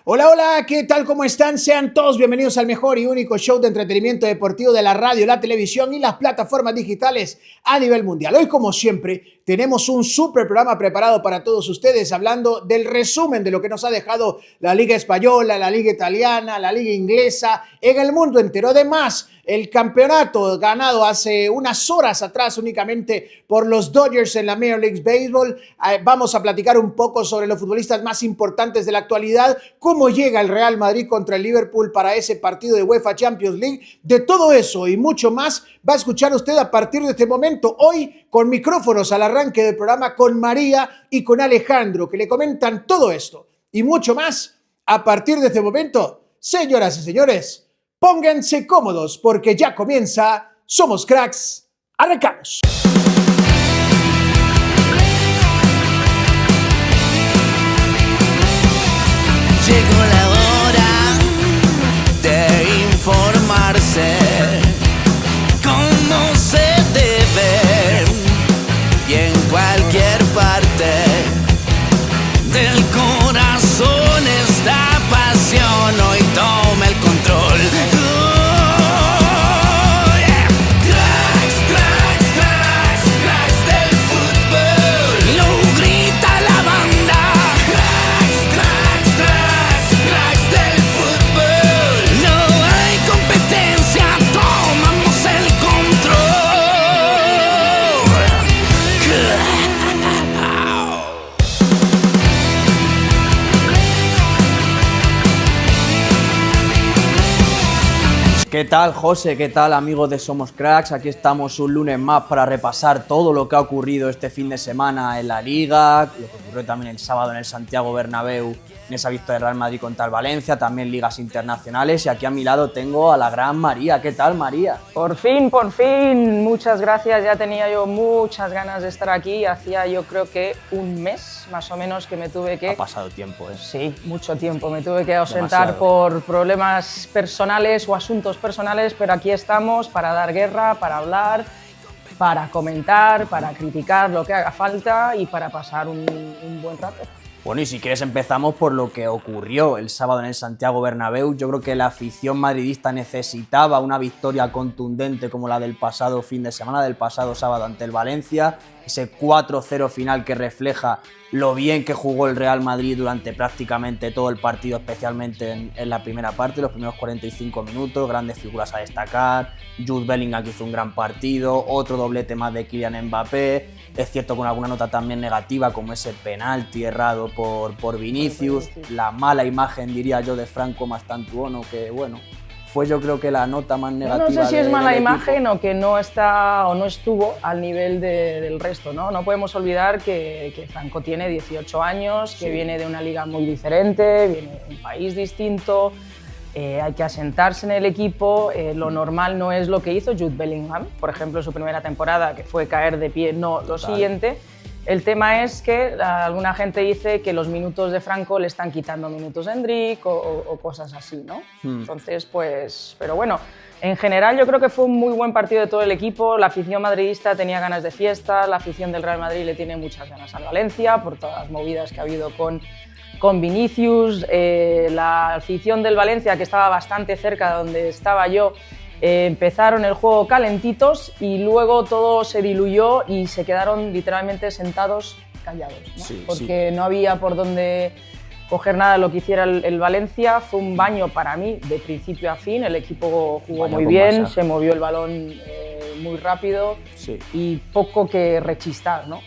Hola, hola, ¿qué tal? ¿Cómo están? Sean todos bienvenidos al mejor y único show de entretenimiento deportivo de la radio, la televisión y las plataformas digitales a nivel mundial. Hoy, como siempre, tenemos un súper programa preparado para todos ustedes, hablando del resumen de lo que nos ha dejado la Liga Española, la Liga Italiana, la Liga Inglesa, en el mundo entero. Además, el campeonato ganado hace unas horas atrás únicamente por los Dodgers en la Major League Baseball. Vamos a platicar un poco sobre los futbolistas más importantes de la actualidad, cómo llega el Real Madrid contra el Liverpool para ese partido de UEFA Champions League. De todo eso y mucho más va a escuchar usted a partir de este momento, hoy con micrófonos al arranque del programa con María y con Alejandro, que le comentan todo esto y mucho más a partir de este momento. Señoras y señores, pónganse cómodos porque ya comienza Somos Cracks, arrancamos. Llegó la hora de informarse cómo se debe y en cualquier parte del corazón esta pasión hoy toma el control. ¿Qué tal, José? ¿Qué tal, amigos de Somos Cracks? Aquí estamos un lunes más para repasar todo lo que ha ocurrido este fin de semana en la Liga, lo que ocurrió también el sábado en el Santiago Bernabéu, en esa victoria del Real Madrid contra el Valencia, también ligas internacionales. Y aquí a mi lado tengo a la gran María. ¿Qué tal, María? Por fin, muchas gracias. Ya tenía yo muchas ganas de estar aquí. Hacía yo creo que un mes más o menos que me tuve que... Ha pasado tiempo, ¿eh? Sí, mucho tiempo. Me tuve que ausentar por problemas personales o asuntos personales, pero aquí estamos para dar guerra, para hablar, para comentar, para criticar lo que haga falta y para pasar un buen rato. Bueno, y si quieres empezamos por lo que ocurrió el sábado en el Santiago Bernabéu. Yo creo que la afición madridista necesitaba una victoria contundente como la del pasado fin de semana, del pasado sábado ante el Valencia. Ese 4-0 final que refleja lo bien que jugó el Real Madrid durante prácticamente todo el partido, especialmente en la primera parte, los primeros 45 minutos, grandes figuras a destacar. Jude Bellingham, que hizo un gran partido, otro doblete más de Kylian Mbappé. Es cierto, con alguna nota también negativa, como ese penalti errado por Vinicius, la mala imagen, diría yo, de Franco Mastantuono, que bueno, fue yo creo que la nota más negativa. No sé si es mala imagen equipo. o que no está o no estuvo al nivel del resto, ¿no? No podemos olvidar que Franco tiene 18 años, que viene de una liga muy diferente, viene de un país distinto. Hay que asentarse en el equipo. Lo normal no es lo que hizo Jude Bellingham, por ejemplo, en su primera temporada, que fue caer de pie, no lo siguiente. El tema es que alguna gente dice que los minutos de Franco le están quitando minutos a Endrick o cosas así, ¿no? Entonces, pues, pero bueno, en general yo creo que fue un muy buen partido de todo el equipo. La afición madridista tenía ganas de fiesta, la afición del Real Madrid le tiene muchas ganas al Valencia por todas las movidas que ha habido con Vinicius. La afición del Valencia, que estaba bastante cerca de donde estaba yo, empezaron el juego calentitos y luego todo se diluyó y se quedaron literalmente sentados callados, ¿no? Porque no había por dónde coger nada de lo que hiciera el Valencia. Fue un baño para mí de principio a fin. El equipo jugó muy bien, se movió el balón muy rápido y poco que rechistar, ¿no?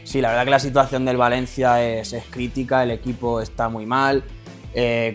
Sí, la verdad que la situación del Valencia es crítica, el equipo está muy mal.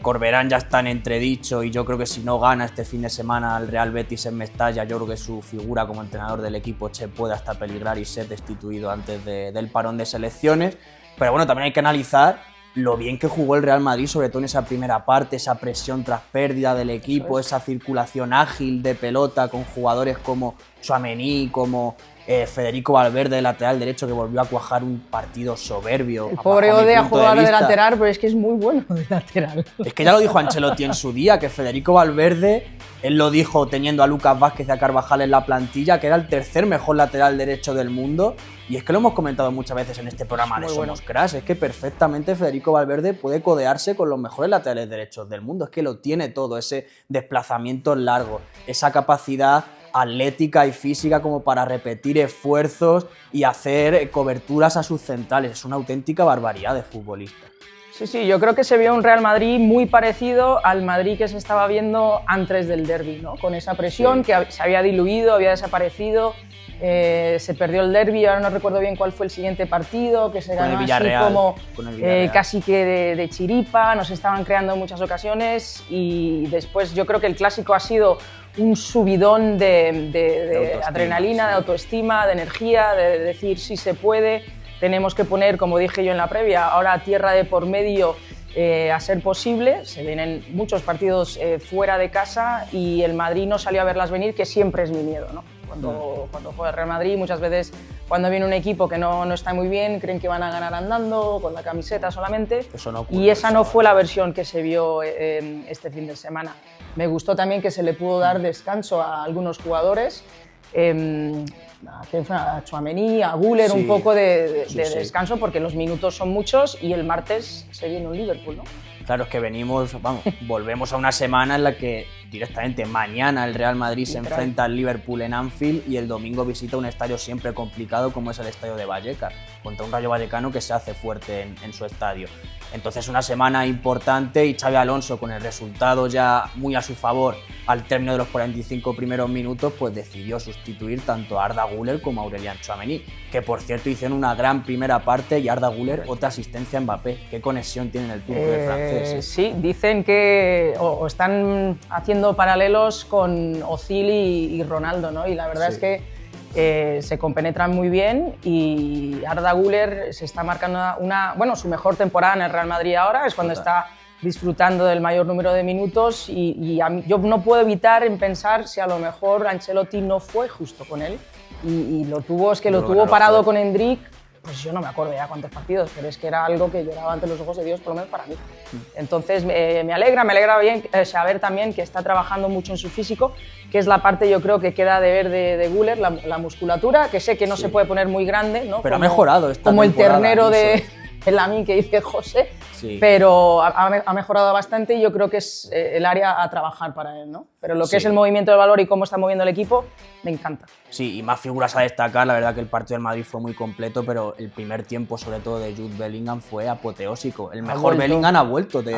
Corberán ya está en entredicho y yo creo que si no gana este fin de semana al Real Betis en Mestalla, yo creo que su figura como entrenador del equipo puede hasta peligrar y ser destituido antes del parón de selecciones. Pero bueno, también hay que analizar lo bien que jugó el Real Madrid, sobre todo en esa primera parte, esa presión tras pérdida del equipo, esa circulación ágil de pelota con jugadores como Tchouaméni, como Federico Valverde, de lateral derecho, que volvió a cuajar un partido soberbio. El pobre bajo mi Ode a punto jugar de vista. lateral, pero es que es muy bueno de lateral. Es que ya lo dijo Ancelotti en su día, que Federico Valverde, él lo dijo teniendo a Lucas Vázquez y a Carvajal en la plantilla, que era el tercer mejor lateral derecho del mundo. Y es que lo hemos comentado muchas veces en este programa de Somos Crash, es que perfectamente Federico Valverde puede codearse con los mejores laterales derechos del mundo. Es que lo tiene todo, ese desplazamiento largo, esa capacidad atlética y física como para repetir esfuerzos y hacer coberturas a sus centrales. Es una auténtica barbaridad de futbolista. Sí, yo creo que se vio un Real Madrid muy parecido al Madrid que se estaba viendo antes del derbi, ¿no? Con esa presión que se había diluido, había desaparecido, se perdió el derbi, ahora no recuerdo bien cuál fue el siguiente partido, que se ganó así como casi que de chiripa, nos estaban creando en muchas ocasiones y después yo creo que el clásico ha sido un subidón de adrenalina, de autoestima, de energía, de decir sí se puede. Tenemos que poner, como dije yo en la previa, ahora tierra de por medio a ser posible. Se vienen muchos partidos fuera de casa y el Madrid no salió a verlas venir, que siempre es mi miedo, ¿no? Cuando juega el Real Madrid, muchas veces cuando viene un equipo que no está muy bien, creen que van a ganar andando, con la camiseta solamente. Eso no ocurre, y esa no fue la versión que se vio este fin de semana. Me gustó también que se le pudo dar descanso a algunos jugadores. A Tchouaméni, a Güler, un poco de descanso, porque los minutos son muchos y el martes se viene un Liverpool, ¿no? Claro, es que volvemos a una semana en la que directamente mañana el Real Madrid se enfrenta al Liverpool en Anfield y el domingo visita un estadio siempre complicado como es el estadio de Vallecas, contra un Rayo Vallecano que se hace fuerte en su estadio. Entonces una semana importante y Xabi Alonso, con el resultado ya muy a su favor al término de los 45 primeros minutos, pues decidió sustituir tanto a Arda Güler como a Aurélien Tchouaméni, que por cierto hicieron una gran primera parte y Arda Güler otra asistencia a Mbappé. ¿Qué conexión tiene el turco y el francés? Sí, dicen que o están haciendo paralelos con Özil y Ronaldo, ¿no? Y la verdad es que se compenetran muy bien y Arda Güler se está marcando su mejor temporada en el Real Madrid ahora, es cuando está disfrutando del mayor número de minutos y yo no puedo evitar en pensar si a lo mejor Ancelotti no fue justo con él y lo tuvo parado con Endrick, pues yo no me acuerdo ya cuántos partidos, pero es que era algo que lloraba ante los ojos de Dios, por lo menos para mí. Entonces me alegra bien saber también que está trabajando mucho en su físico, que es la parte yo creo que queda de ver de Güler, la musculatura, que sé que no se puede poner muy grande, ¿no? Pero ha mejorado esta como temporada, el ternero de Lamine que dice José, pero ha mejorado bastante y yo creo que es el área a trabajar para él, ¿no? Pero lo que es el movimiento de valor y cómo está moviendo el equipo, me encanta. Sí, y más figuras a destacar, la verdad que el partido del Madrid fue muy completo, pero el primer tiempo, sobre todo de Jude Bellingham, fue apoteósico. El mejor Bellingham ha vuelto, te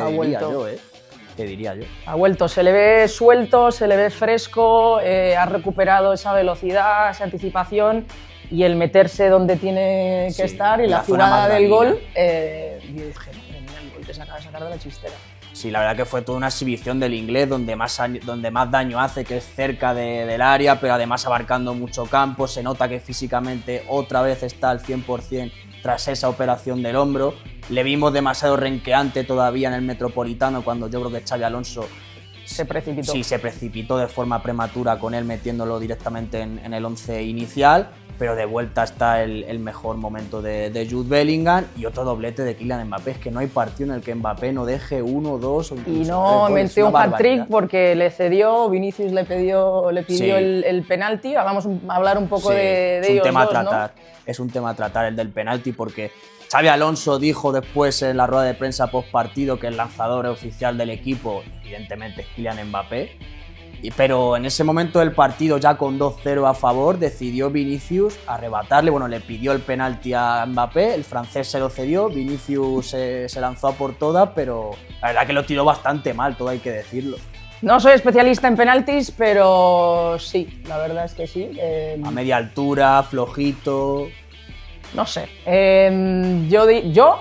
diría yo. Ha vuelto, se le ve suelto, se le ve fresco, ha recuperado esa velocidad, esa anticipación y el meterse donde tiene que estar y la jugada del gol, yo dije, madre mía, el gol que se acaba de sacar de la chistera. Sí, la verdad que fue toda una exhibición del inglés donde más daño hace, que es cerca del área, pero además abarcando mucho campo. Se nota que físicamente otra vez está al 100% tras esa operación del hombro. Le vimos demasiado renqueante todavía en el Metropolitano cuando yo creo que Xabi Alonso se precipitó. Sí, se precipitó de forma prematura con él metiéndolo directamente en el 11 inicial, pero de vuelta está el mejor momento de Jude Bellingham y otro doblete de Kylian Mbappé. Es que no hay partido en el que Mbappé no deje 1, 2 o incluso y no metió un hat-trick porque le cedió, Vinicius le pidió el penalti. Vamos a hablar un poco de ellos dos, ¿no? Es un tema a tratar el del penalti porque Xabi Alonso dijo después en la rueda de prensa post partido que el lanzador oficial del equipo, evidentemente, es Kylian Mbappé. Pero en ese momento del partido, ya con 2-0 a favor, decidió Vinicius arrebatarle. Bueno, le pidió el penalti a Mbappé, el francés se lo cedió, Vinicius se lanzó a por todas, pero la verdad que lo tiró bastante mal, todo hay que decirlo. No soy especialista en penaltis, pero sí, la verdad es que sí. A media altura, flojito. No sé. Yo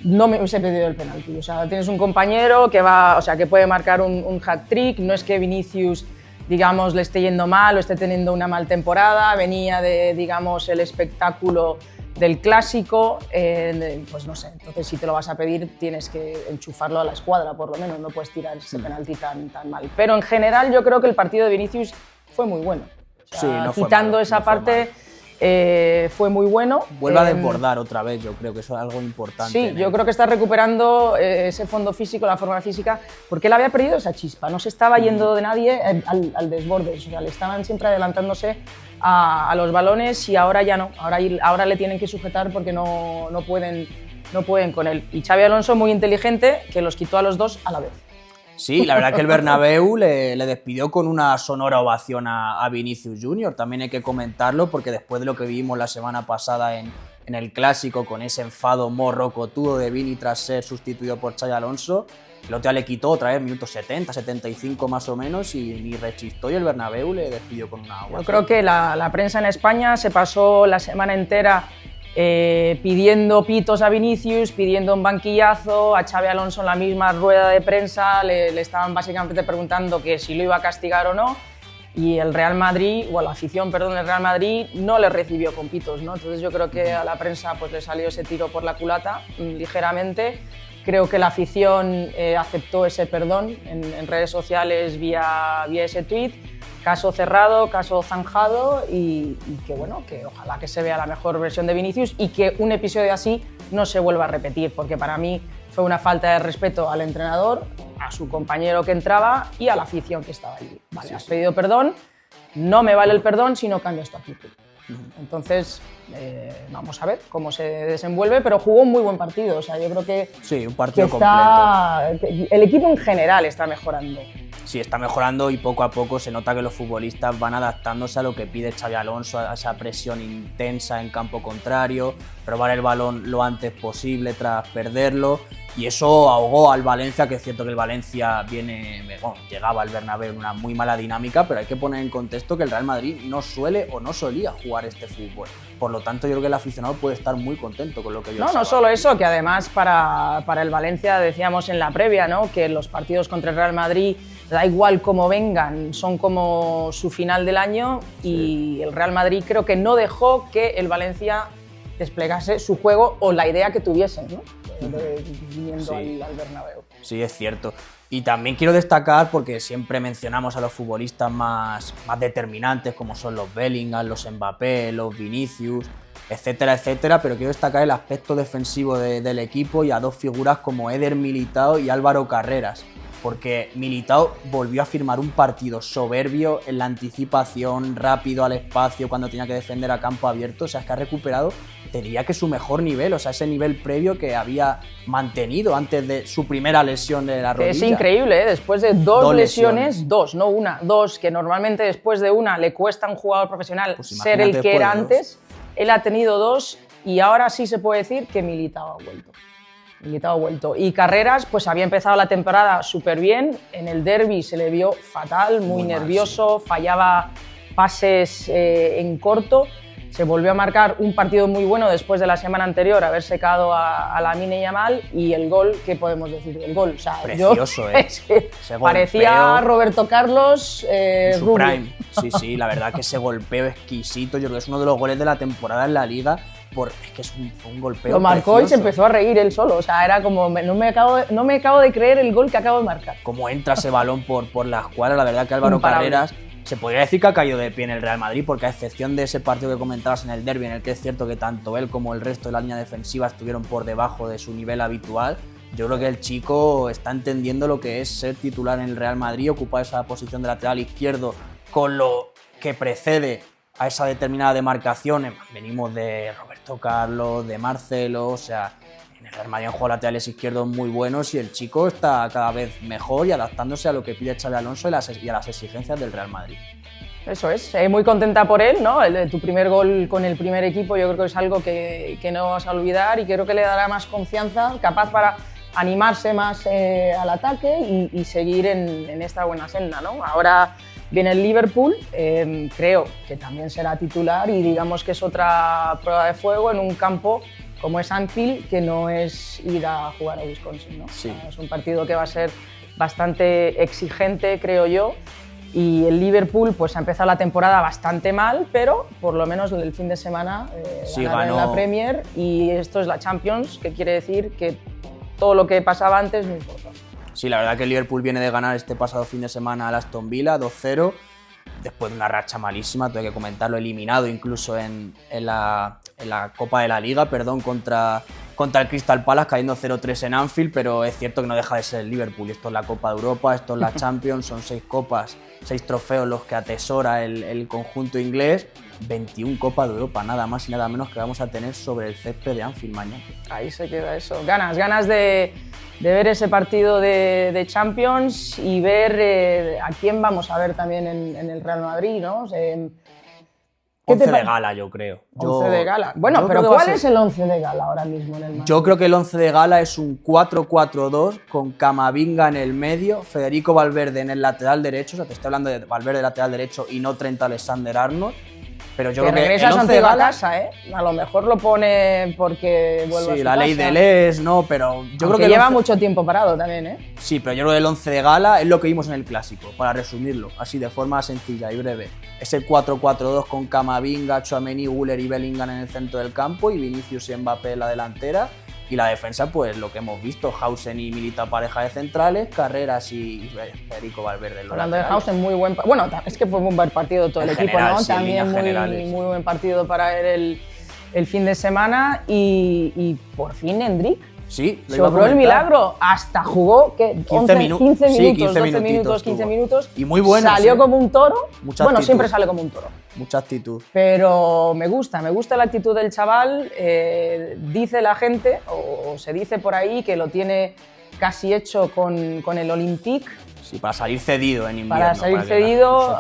no me hubiese pedido el penalti. O sea, tienes un compañero que puede marcar un hat-trick. No es que Vinicius, digamos, le esté yendo mal o esté teniendo una mal temporada. Venía de, digamos, el espectáculo del clásico. Pues no sé. Entonces, si te lo vas a pedir, tienes que enchufarlo a la escuadra, por lo menos. No puedes tirar ese penalti tan mal. Pero en general, yo creo que el partido de Vinicius fue muy bueno. sea, Sí, no fue quitando malo, esa no fue parte, fue muy bueno. Vuelve a desbordar otra vez, yo creo que eso es algo importante. Sí, yo creo que está recuperando ese fondo físico, la forma física, porque él había perdido esa chispa, no se estaba yendo de nadie al desborde, o sea, le estaban siempre adelantándose a los balones y ahora ya no, ahora le tienen que sujetar porque no pueden con él. Y Xabi Alonso, muy inteligente, que los quitó a los dos a la vez. Sí, la verdad que el Bernabéu le despidió con una sonora ovación a Vinicius Junior. También hay que comentarlo porque después de lo que vimos la semana pasada en el Clásico, con ese enfado morrocotudo de Vini tras ser sustituido por Xabi Alonso, el otro día le quitó otra vez minutos 70, 75 más o menos y ni rechistó y el Bernabéu le despidió con una ovación. Yo creo que la prensa en España se pasó la semana entera pidiendo pitos a Vinicius, pidiendo un banquillazo, a Xabi Alonso en la misma rueda de prensa le estaban básicamente preguntando que si lo iba a castigar o no, y el Real Madrid, o la afición, perdón, del Real Madrid no le recibió con pitos, ¿no? Entonces yo creo que a la prensa pues le salió ese tiro por la culata ligeramente. Creo que la afición aceptó ese perdón en redes sociales vía ese tuit. Caso cerrado, caso zanjado y que bueno, que ojalá que se vea la mejor versión de Vinicius y que un episodio así no se vuelva a repetir, porque para mí fue una falta de respeto al entrenador, a su compañero que entraba y a la afición que estaba allí. Vale, has pedido perdón, no me vale el perdón si no cambias tu actitud. Entonces, vamos a ver cómo se desenvuelve, pero jugó un muy buen partido. O sea, yo creo que, sí, un partido completo. El equipo en general está mejorando. Sí, está mejorando y poco a poco se nota que los futbolistas van adaptándose a lo que pide Xabi Alonso, a esa presión intensa en campo contrario, robar el balón lo antes posible tras perderlo, y eso ahogó al Valencia, que es cierto que el Valencia llegaba al Bernabéu en una muy mala dinámica, pero hay que poner en contexto que el Real Madrid no suele o no solía jugar este fútbol. Por lo tanto, yo creo que el aficionado puede estar muy contento con lo que yo No solo eso, que además para el Valencia, decíamos en la previa, ¿no?, que los partidos contra el Real Madrid, da igual cómo vengan, son como su final del año, y el Real Madrid creo que no dejó que el Valencia desplegase su juego o la idea que tuviesen, ¿no?, viniendo al Bernabéu. Sí, es cierto. Y también quiero destacar, porque siempre mencionamos a los futbolistas más determinantes, como son los Bellingham, los Mbappé, los Vinicius, etcétera, etcétera, pero quiero destacar el aspecto defensivo del equipo y a dos figuras como Eder Militao y Álvaro Carreras, porque Militao volvió a firmar un partido soberbio en la anticipación, rápido al espacio cuando tenía que defender a campo abierto. O sea, es que ha recuperado, te diría que su mejor nivel, o sea, ese nivel previo que había mantenido antes de su primera lesión de la rodilla. Es increíble, ¿eh? Después de dos lesiones, no una, dos, que normalmente después de una le cuesta a un jugador profesional pues ser el que era antes, él ha tenido dos y ahora sí se puede decir que Militao ha vuelto. Y Carreras, pues había empezado la temporada súper bien, en el derbi se le vio fatal, muy nervioso, sí. Fallaba pases en corto, se volvió a marcar un partido muy bueno después de la semana anterior, haber secado a Lamine Yamal, y el gol, ¿qué podemos decir del gol? O sea, precioso, es que parecía Roberto Carlos en su Rubio. Prime. Sí, la verdad que ese golpeo exquisito, yo creo que es uno de los goles de la temporada en la Liga. Es que es un golpeo. Lo marcó precioso. Y se empezó a reír él solo. O sea, era como, no me acabo de creer el gol que acabo de marcar. Cómo entra ese balón por la escuadra. La verdad que Álvaro Carreras se podría decir que ha caído de pie en el Real Madrid, porque a excepción de ese partido que comentabas en el derbi, en el que es cierto que tanto él como el resto de la línea defensiva estuvieron por debajo de su nivel habitual, yo creo que el chico está entendiendo lo que es ser titular en el Real Madrid, ocupar esa posición de lateral izquierdo con lo que precede a esa determinada demarcación. Venimos de Roberto Carlos, de Marcelo, o sea, en el Real Madrid han jugado laterales izquierdos muy buenos y el chico está cada vez mejor y adaptándose a lo que pide Xabi Alonso y a las exigencias del Real Madrid. Eso es, muy contenta por él, ¿no? Tu primer gol con el primer equipo yo creo que es algo que no vas a olvidar y creo que le dará más confianza, capaz para animarse más al ataque y seguir en esta buena senda, ¿no? Ahora viene el Liverpool, creo que también será titular y digamos que es otra prueba de fuego en un campo como es Anfield, que no es ir a jugar a Wisconsin, ¿no? Sí. O sea, es un partido que va a ser bastante exigente, creo yo, y el Liverpool pues ha empezado la temporada bastante mal, pero por lo menos el fin de semana ganó en la Premier y esto es la Champions, que quiere decir que todo lo que pasaba antes no importa. Sí, la verdad que el Liverpool viene de ganar este pasado fin de semana al Aston Villa 2-0 después de una racha malísima, tengo que comentarlo, eliminado incluso en la Copa de la Liga, perdón, contra el Crystal Palace, cayendo 0-3 en Anfield, pero es cierto que no deja de ser el Liverpool. Esto es la Copa de Europa, esto es la Champions, son 6 copas, 6 trofeos los que atesora el conjunto inglés, 21 Copas de Europa, nada más y nada menos que vamos a tener sobre el césped de Anfield mañana. Ahí se queda eso. Ganas de ver ese partido de Champions y ver a quién vamos a ver también en el Real Madrid, ¿no? O sea, 11 de gala, yo creo. 11 de gala. Bueno, pero ¿cuál es el 11 de gala ahora mismo en el Madrid? Yo creo que el 11 de gala es un 4-4-2 con Camavinga en el medio, Federico Valverde en el lateral derecho, o sea, te estoy hablando de Valverde lateral derecho y no Trent Alexander-Arnold. Pero yo creo que regresa el a su 11 de antigua gala, casa, ¿eh? A lo mejor lo pone porque vuelve a sí, su la ley casa. de Les, no, pero yo creo que lleva mucho tiempo parado también, ¿eh? Sí, pero yo creo que el 11 de gala es lo que vimos en el Clásico, para resumirlo, así de forma sencilla y breve. Es el 4-4-2 con Camavinga, Tchouaméni, Güler y Bellingham en el centro del campo y Vinicius y Mbappé en la delantera. Y la defensa, pues lo que hemos visto, Hausen y Militao pareja de centrales, Carreras y Federico Valverde. Hablando de Hausen, muy buen partido. Bueno, es que fue un buen partido todo el equipo, general, ¿no? sí, También muy buen partido para ver el fin de semana y por fin Endrick. Sí, sobró el milagro, hasta jugó 15 minutos, 15 minutos. Y muy bueno. Salió como un toro. Mucha bueno, actitud. siempre sale como un toro. Mucha actitud. Pero me gusta la actitud del chaval. Dice la gente, o se dice por ahí, que lo tiene casi hecho con el Olympique. Sí, para salir cedido en invierno. Para salir cedido,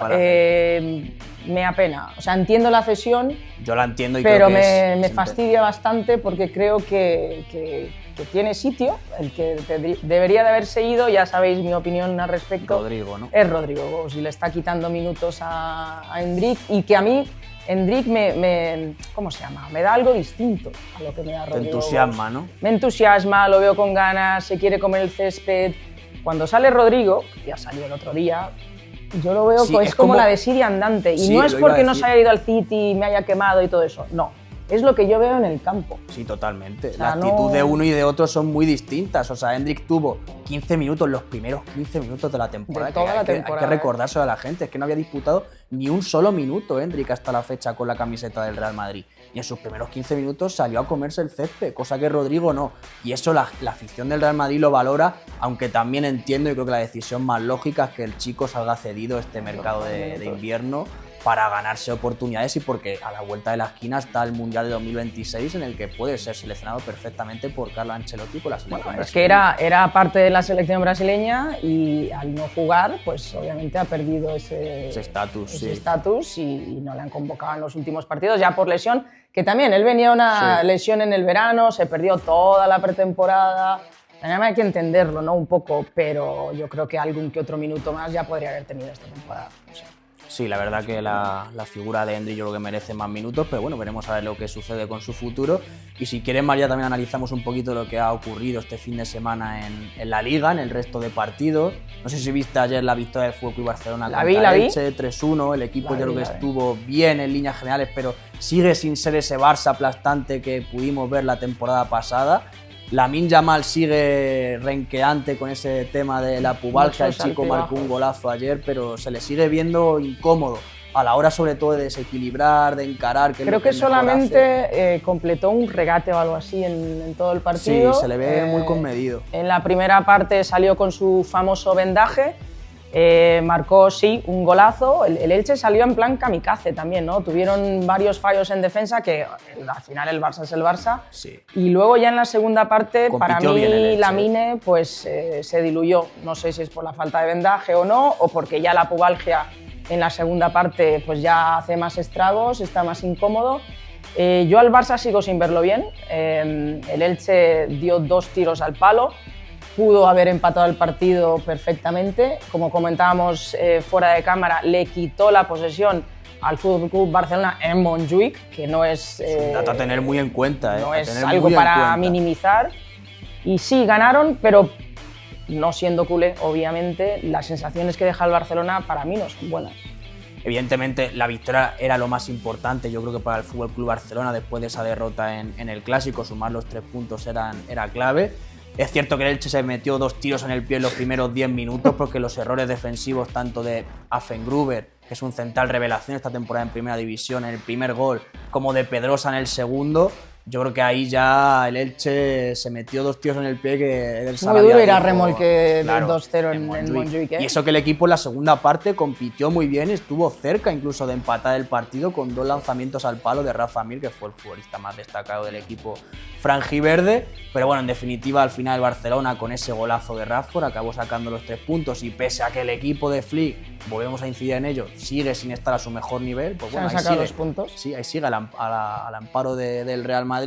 me apena. O sea, entiendo la cesión. Yo la entiendo y pero creo que me fastidia bastante porque creo que tiene sitio, el que debería de haberse ido, ya sabéis mi opinión al respecto. Rodrigo, ¿no? Es Rodrigo, si le está quitando minutos a Endrick y que a mí Endrick ¿cómo se llama? Me da algo distinto a lo que me da Rodrigo. Te entusiasma, ¿no? Me entusiasma, lo veo con ganas, se quiere comer el césped. Cuando sale Rodrigo, que ya salió el otro día, yo lo veo, sí, es como la de Siria andante. Y sí, no es porque no se haya ido al City y me haya quemado y todo eso, no. Es lo que yo veo en el campo. Sí, totalmente. O sea, la actitud de uno y de otro son muy distintas. O sea, Endrick tuvo 15 minutos, los primeros 15 minutos de la temporada. De toda la temporada. Hay que recordárselo a la gente. Es que no había disputado ni un solo minuto Endrick hasta la fecha con la camiseta del Real Madrid. Y en sus primeros 15 minutos salió a comerse el césped, cosa que Rodrigo no. Y eso la afición del Real Madrid lo valora, aunque también entiendo y creo que la decisión más lógica es que el chico salga cedido este mercado de invierno para ganarse oportunidades y porque a la vuelta de la esquina está el Mundial de 2026 en el que puede ser seleccionado perfectamente por Carlo Ancelotti con la selección brasileña. Es que era parte de la selección brasileña y al no jugar, pues obviamente ha perdido ese estatus y no le han convocado en los últimos partidos, ya por lesión, que también él venía una lesión en el verano, se perdió toda la pretemporada. También hay que entenderlo, ¿no? Un poco, pero yo creo que algún que otro minuto más ya podría haber tenido esta temporada. No sé. Sí, la verdad que la figura de Endrick yo creo que merece más minutos, pero bueno, veremos a ver lo que sucede con su futuro. Y si quieres, María, también analizamos un poquito lo que ha ocurrido este fin de semana en la Liga, en el resto de partidos. No sé si viste ayer la victoria del FC Barcelona contra el Elche, 3-1. El equipo yo creo que estuvo bien en líneas generales, pero sigue sin ser ese Barça aplastante que pudimos ver la temporada pasada. Lamine Yamal sigue renqueante con ese tema de la pubalgia, el chico marcó un golazo ayer, pero se le sigue viendo incómodo a la hora sobre todo de desequilibrar, de encarar. Creo que solamente completó un regate o algo así en todo el partido. Sí, se le ve muy comedido. En la primera parte salió con su famoso vendaje, marcó sí un golazo. El Elche salió en plan kamikaze también, ¿no? Tuvieron varios fallos en defensa que al final el Barça es el Barça. Sí. Y luego ya en la segunda parte, compitió para mí Lamine pues se diluyó. No sé si es por la falta de vendaje o no, o porque ya la pubalgia en la segunda parte pues ya hace más estragos, está más incómodo. Yo al Barça sigo sin verlo bien. El Elche dio 2 tiros al palo. Pudo haber empatado el partido perfectamente. Como comentábamos fuera de cámara, le quitó la posesión al FC Barcelona en Montjuic, que no es... un dato a tener muy en cuenta. No es algo para minimizar. Y sí, ganaron, pero no siendo culé, obviamente, las sensaciones que deja el Barcelona para mí no son buenas. Evidentemente, la victoria era lo más importante, yo creo que para el FC Barcelona, después de esa derrota en el Clásico, sumar los 3 puntos era clave. Es cierto que el Elche se metió 2 tiros en el pie en los primeros 10 minutos porque los errores defensivos tanto de Affengruber que es un central revelación esta temporada en Primera División, en el primer gol, como de Pedrosa en el segundo. Yo creo que ahí ya el Elche se metió 2 tiros en el pie que Eder Sarabia Muy duro ir a dijo, remolque de claro, 2-0 en Montjuic. Y eso que el equipo en la segunda parte compitió muy bien, estuvo cerca incluso de empatar el partido con 2 lanzamientos al palo de Rafa Mir, que fue el futbolista más destacado del equipo franjiverde. Pero bueno, en definitiva, al final el Barcelona con ese golazo de Rashford acabó sacando los 3 puntos y pese a que el equipo de Flick, volvemos a incidir en ello, sigue sin estar a su mejor nivel, pues bueno, ¿Se han sacado los puntos? Sí, ahí sigue al amparo del Real Madrid,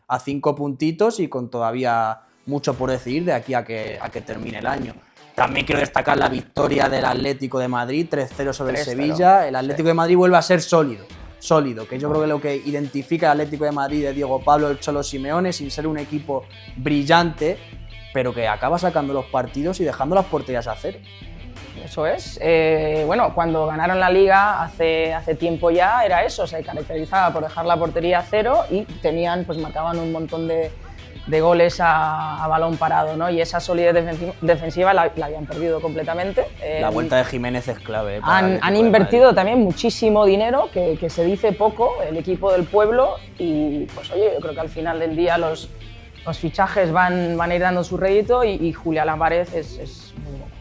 a 5 puntitos y con todavía mucho por decidir de aquí a que termine el año. También quiero destacar la victoria del Atlético de Madrid, 3-0 sobre el Sevilla. El Atlético de Madrid vuelve a ser sólido, que yo creo que lo que identifica al Atlético de Madrid de Diego Pablo, el Cholo Simeone, sin ser un equipo brillante, pero que acaba sacando los partidos y dejando las porterías a cero. Eso es. Bueno, cuando ganaron la Liga hace tiempo ya era eso, se caracterizaba por dejar la portería a cero y marcaban un montón de goles a balón parado, ¿no? Y esa solidez defensiva la habían perdido completamente. La vuelta de Jiménez es clave. Han invertido también muchísimo dinero, que se dice poco, el equipo del pueblo, y pues oye, yo creo que al final del día los fichajes van a ir dando su rédito y Julián Álvarez es muy buen jugador.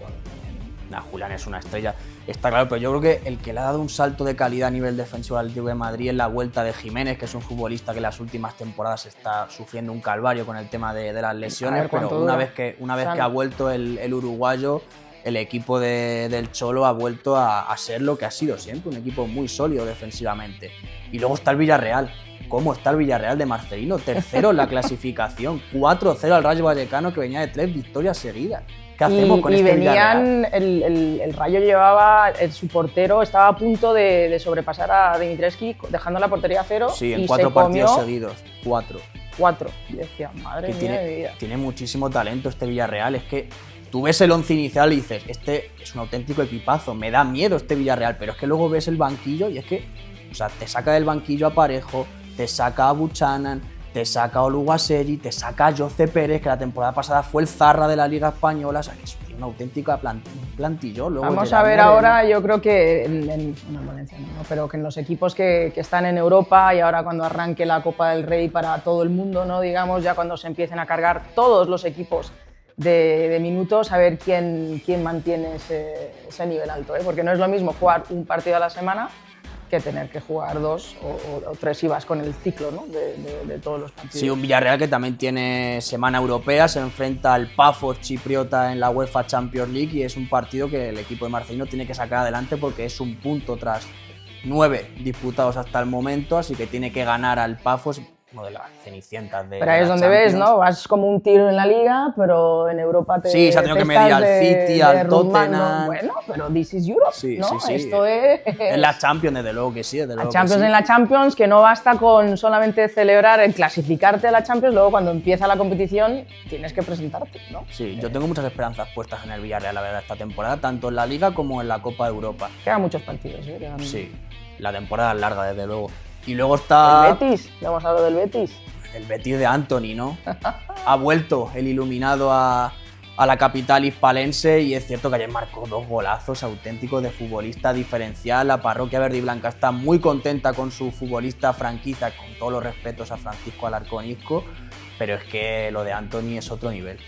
Julián es una estrella, está claro, pero yo creo que el que le ha dado un salto de calidad a nivel defensivo al Atlético de Madrid es la vuelta de Jiménez, que es un futbolista que en las últimas temporadas está sufriendo un calvario con el tema de las lesiones, pero una vez que ha vuelto el uruguayo, el equipo del Cholo ha vuelto a ser lo que ha sido siempre, un equipo muy sólido defensivamente. Y luego está el Villarreal. ¿Cómo está el Villarreal de Marcelino? Tercero en la clasificación, 4-0 al Rayo Vallecano, que venía de 3 victorias seguidas. ¿Qué hacemos con este Villarreal? El Rayo llevaba, su portero estaba a punto de sobrepasar a Dimitrescu, dejando la portería a cero. Sí, en y 4 se partidos comió seguidos, 4. Y decía, madre mía de vida. Tiene muchísimo talento este Villarreal, es que tú ves el once inicial y dices, este es un auténtico equipazo, me da miedo este Villarreal, pero es que luego ves el banquillo y es que, o sea, te saca del banquillo a Parejo, te saca a Buchanan, te saca a Oluwaseri, te saca a Jose Pérez, que la temporada pasada fue el zarra de la Liga Española, o sea, que es una auténtica plantilla. Vamos a ver ahora, yo creo que en Valencia no, pero que en los equipos que están en Europa y ahora cuando arranque la Copa del Rey para todo el mundo, ¿no? Digamos, ya cuando se empiecen a cargar todos los equipos de minutos, a ver quién mantiene ese nivel alto, ¿eh? Porque no es lo mismo jugar un partido a la semana que tener que jugar 2 o 3 si vas con el ciclo, ¿no? de todos los partidos. Sí, un Villarreal que también tiene semana europea, se enfrenta al Pafos chipriota en la UEFA Champions League y es un partido que el equipo de Marcelino tiene que sacar adelante porque es un punto tras 9 disputados hasta el momento, así que tiene que ganar al Pafos, uno de las cenicientas de Pero ahí es donde Champions. ves, ¿no? Vas como un tiro en la Liga, pero en Europa Sí, se ha tenido que medir al City, al Tottenham. Bueno, pero this is Europe, Sí, ¿no? sí, sí. Esto es... En la Champions, desde luego que sí, desde luego La Champions que sí. en la Champions, que no basta con solamente celebrar el clasificarte a la Champions, luego cuando empieza la competición tienes que presentarte, ¿no? Sí, yo tengo muchas esperanzas puestas en el Villarreal, la verdad, esta temporada, tanto en la Liga como en la Copa de Europa. Quedan muchos partidos, ¿eh? Quedan... Sí, la temporada es larga, desde luego. Y luego está... El Betis, le hemos hablado del Betis. El Betis de Antony, ¿no? Ha vuelto el iluminado a la capital hispalense y es cierto que ayer marcó 2 golazos auténticos de futbolista diferencial. La parroquia verde y blanca está muy contenta con su futbolista franquicia, con todos los respetos a Francisco Alarcón Isco, pero es que lo de Antony es otro nivel.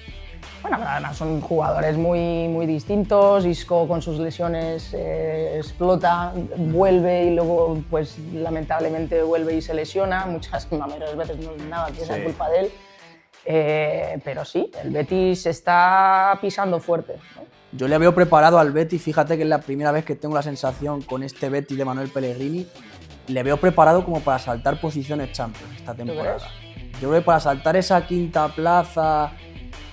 Bueno, pero además son jugadores muy distintos. Isco con sus lesiones explota, vuelve y luego, pues lamentablemente, vuelve y se lesiona. Muchas mayoras veces no es nada que sea culpa de él. Pero sí, el Betis está pisando fuerte, ¿no? Yo le veo preparado al Betis, fíjate que es la primera vez que tengo la sensación con este Betis de Manuel Pellegrini, le veo preparado como para saltar posiciones Champions esta temporada. Yo creo que para saltar esa quinta plaza...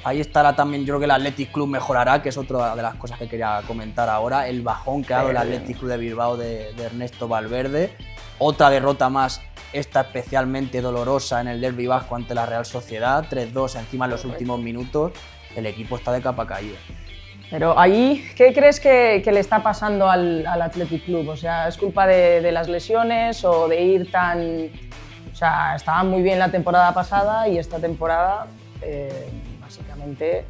Ahí estará también, yo creo que el Athletic Club mejorará, que es otra de las cosas que quería comentar ahora, el bajón que ha dado el Athletic Club de Bilbao de Ernesto Valverde. Otra derrota más, esta especialmente dolorosa en el Derbi Vasco ante la Real Sociedad, 3-2 encima en los últimos minutos, el equipo está de capa caída. Pero ahí, ¿qué crees que le está pasando al Athletic Club? O sea, ¿es culpa de las lesiones o de ir tan...? O sea, estaban muy bien la temporada pasada y esta temporada... básicamente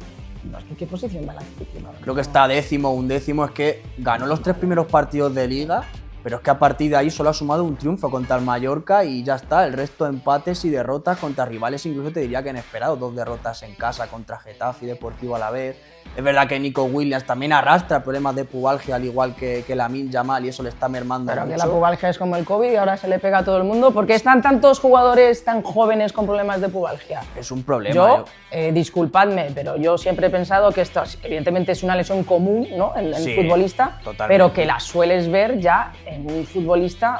No, ¿qué posición va el Athletic? No, Creo que está décimo o undécimo, es que ganó los 3 primeros partidos de Liga, pero es que a partir de ahí solo ha sumado un triunfo contra el Mallorca y ya está, el resto empates y derrotas contra rivales, incluso te diría que inesperados, 2 derrotas en casa contra Getafe y Deportivo Alavés. Es verdad que Nico Williams también arrastra problemas de pubalgia, al igual que Lamine Yamal, y eso le está mermando Pero mucho. que la pubalgia es como el COVID y ahora se le pega a todo el mundo. ¿Por qué están tantos jugadores tan jóvenes con problemas de pubalgia? Es un problema. Yo, disculpadme, pero yo siempre he pensado que esto evidentemente es una lesión común, ¿no? en Sí, el futbolista, totalmente. pero que la sueles ver ya en un futbolista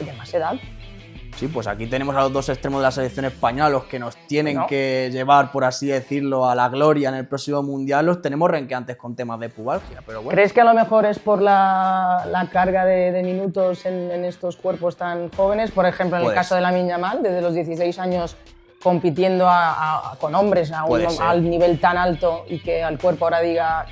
de más edad. Sí, pues aquí tenemos a los 2 extremos de la selección española, los que nos tienen Bueno. que llevar, por así decirlo, a la gloria en el próximo Mundial. Los tenemos renqueantes con temas de pubalgia, pero bueno. ¿Crees que a lo mejor es por la carga de minutos en estos cuerpos tan jóvenes? Por ejemplo, en el Puede caso ser. de Lamine Yamal, desde los 16 años compitiendo con hombres Puede ser. al nivel tan alto y que al cuerpo ahora diga,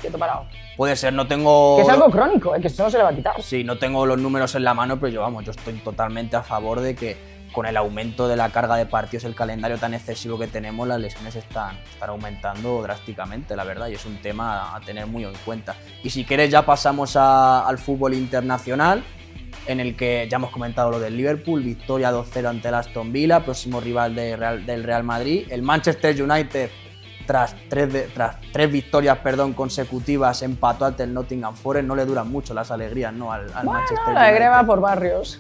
quieto parado. Puede ser, no tengo... Que es algo crónico, que esto no se le va a quitar. Sí, no tengo los números en la mano, pero yo estoy totalmente a favor de que con el aumento de la carga de partidos, el calendario tan excesivo que tenemos, las lesiones están aumentando drásticamente, la verdad, y es un tema a tener muy en cuenta. Y si quieres ya pasamos al fútbol internacional, en el que ya hemos comentado lo del Liverpool, victoria 2-0 ante el Aston Villa, próximo rival del Real Madrid. El Manchester United, tras tres victorias consecutivas, empató ante el Nottingham Forest. No le duran mucho las alegrías, ¿no? al Bueno, Manchester la de United. greva por barrios.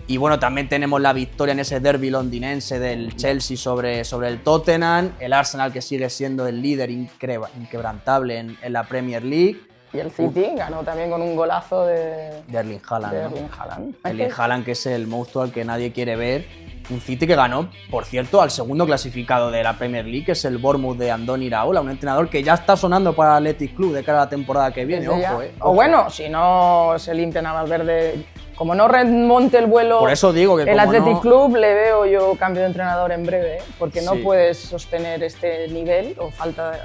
Y bueno, también tenemos la victoria en ese derbi londinense del Chelsea sobre el Tottenham, el Arsenal, que sigue siendo el líder inquebrantable en la Premier League. Y el City ganó también con un golazo de Erling Haaland, ¿no? Erling Haaland. Erling Haaland, que es el monstruo al que nadie quiere ver. Un City que ganó, por cierto, al segundo clasificado de la Premier League, que es el Bournemouth de Andoni Iraola, un entrenador que ya está sonando para el Athletic Club de cara a la temporada que viene. Desde Ojo, ya. ojo. O bueno, si no se limpian a Valverde, como no remonte el vuelo Por eso digo que el como Athletic no- Club, le veo yo cambio de entrenador en breve, ¿eh? Porque no Sí. puedes sostener este nivel o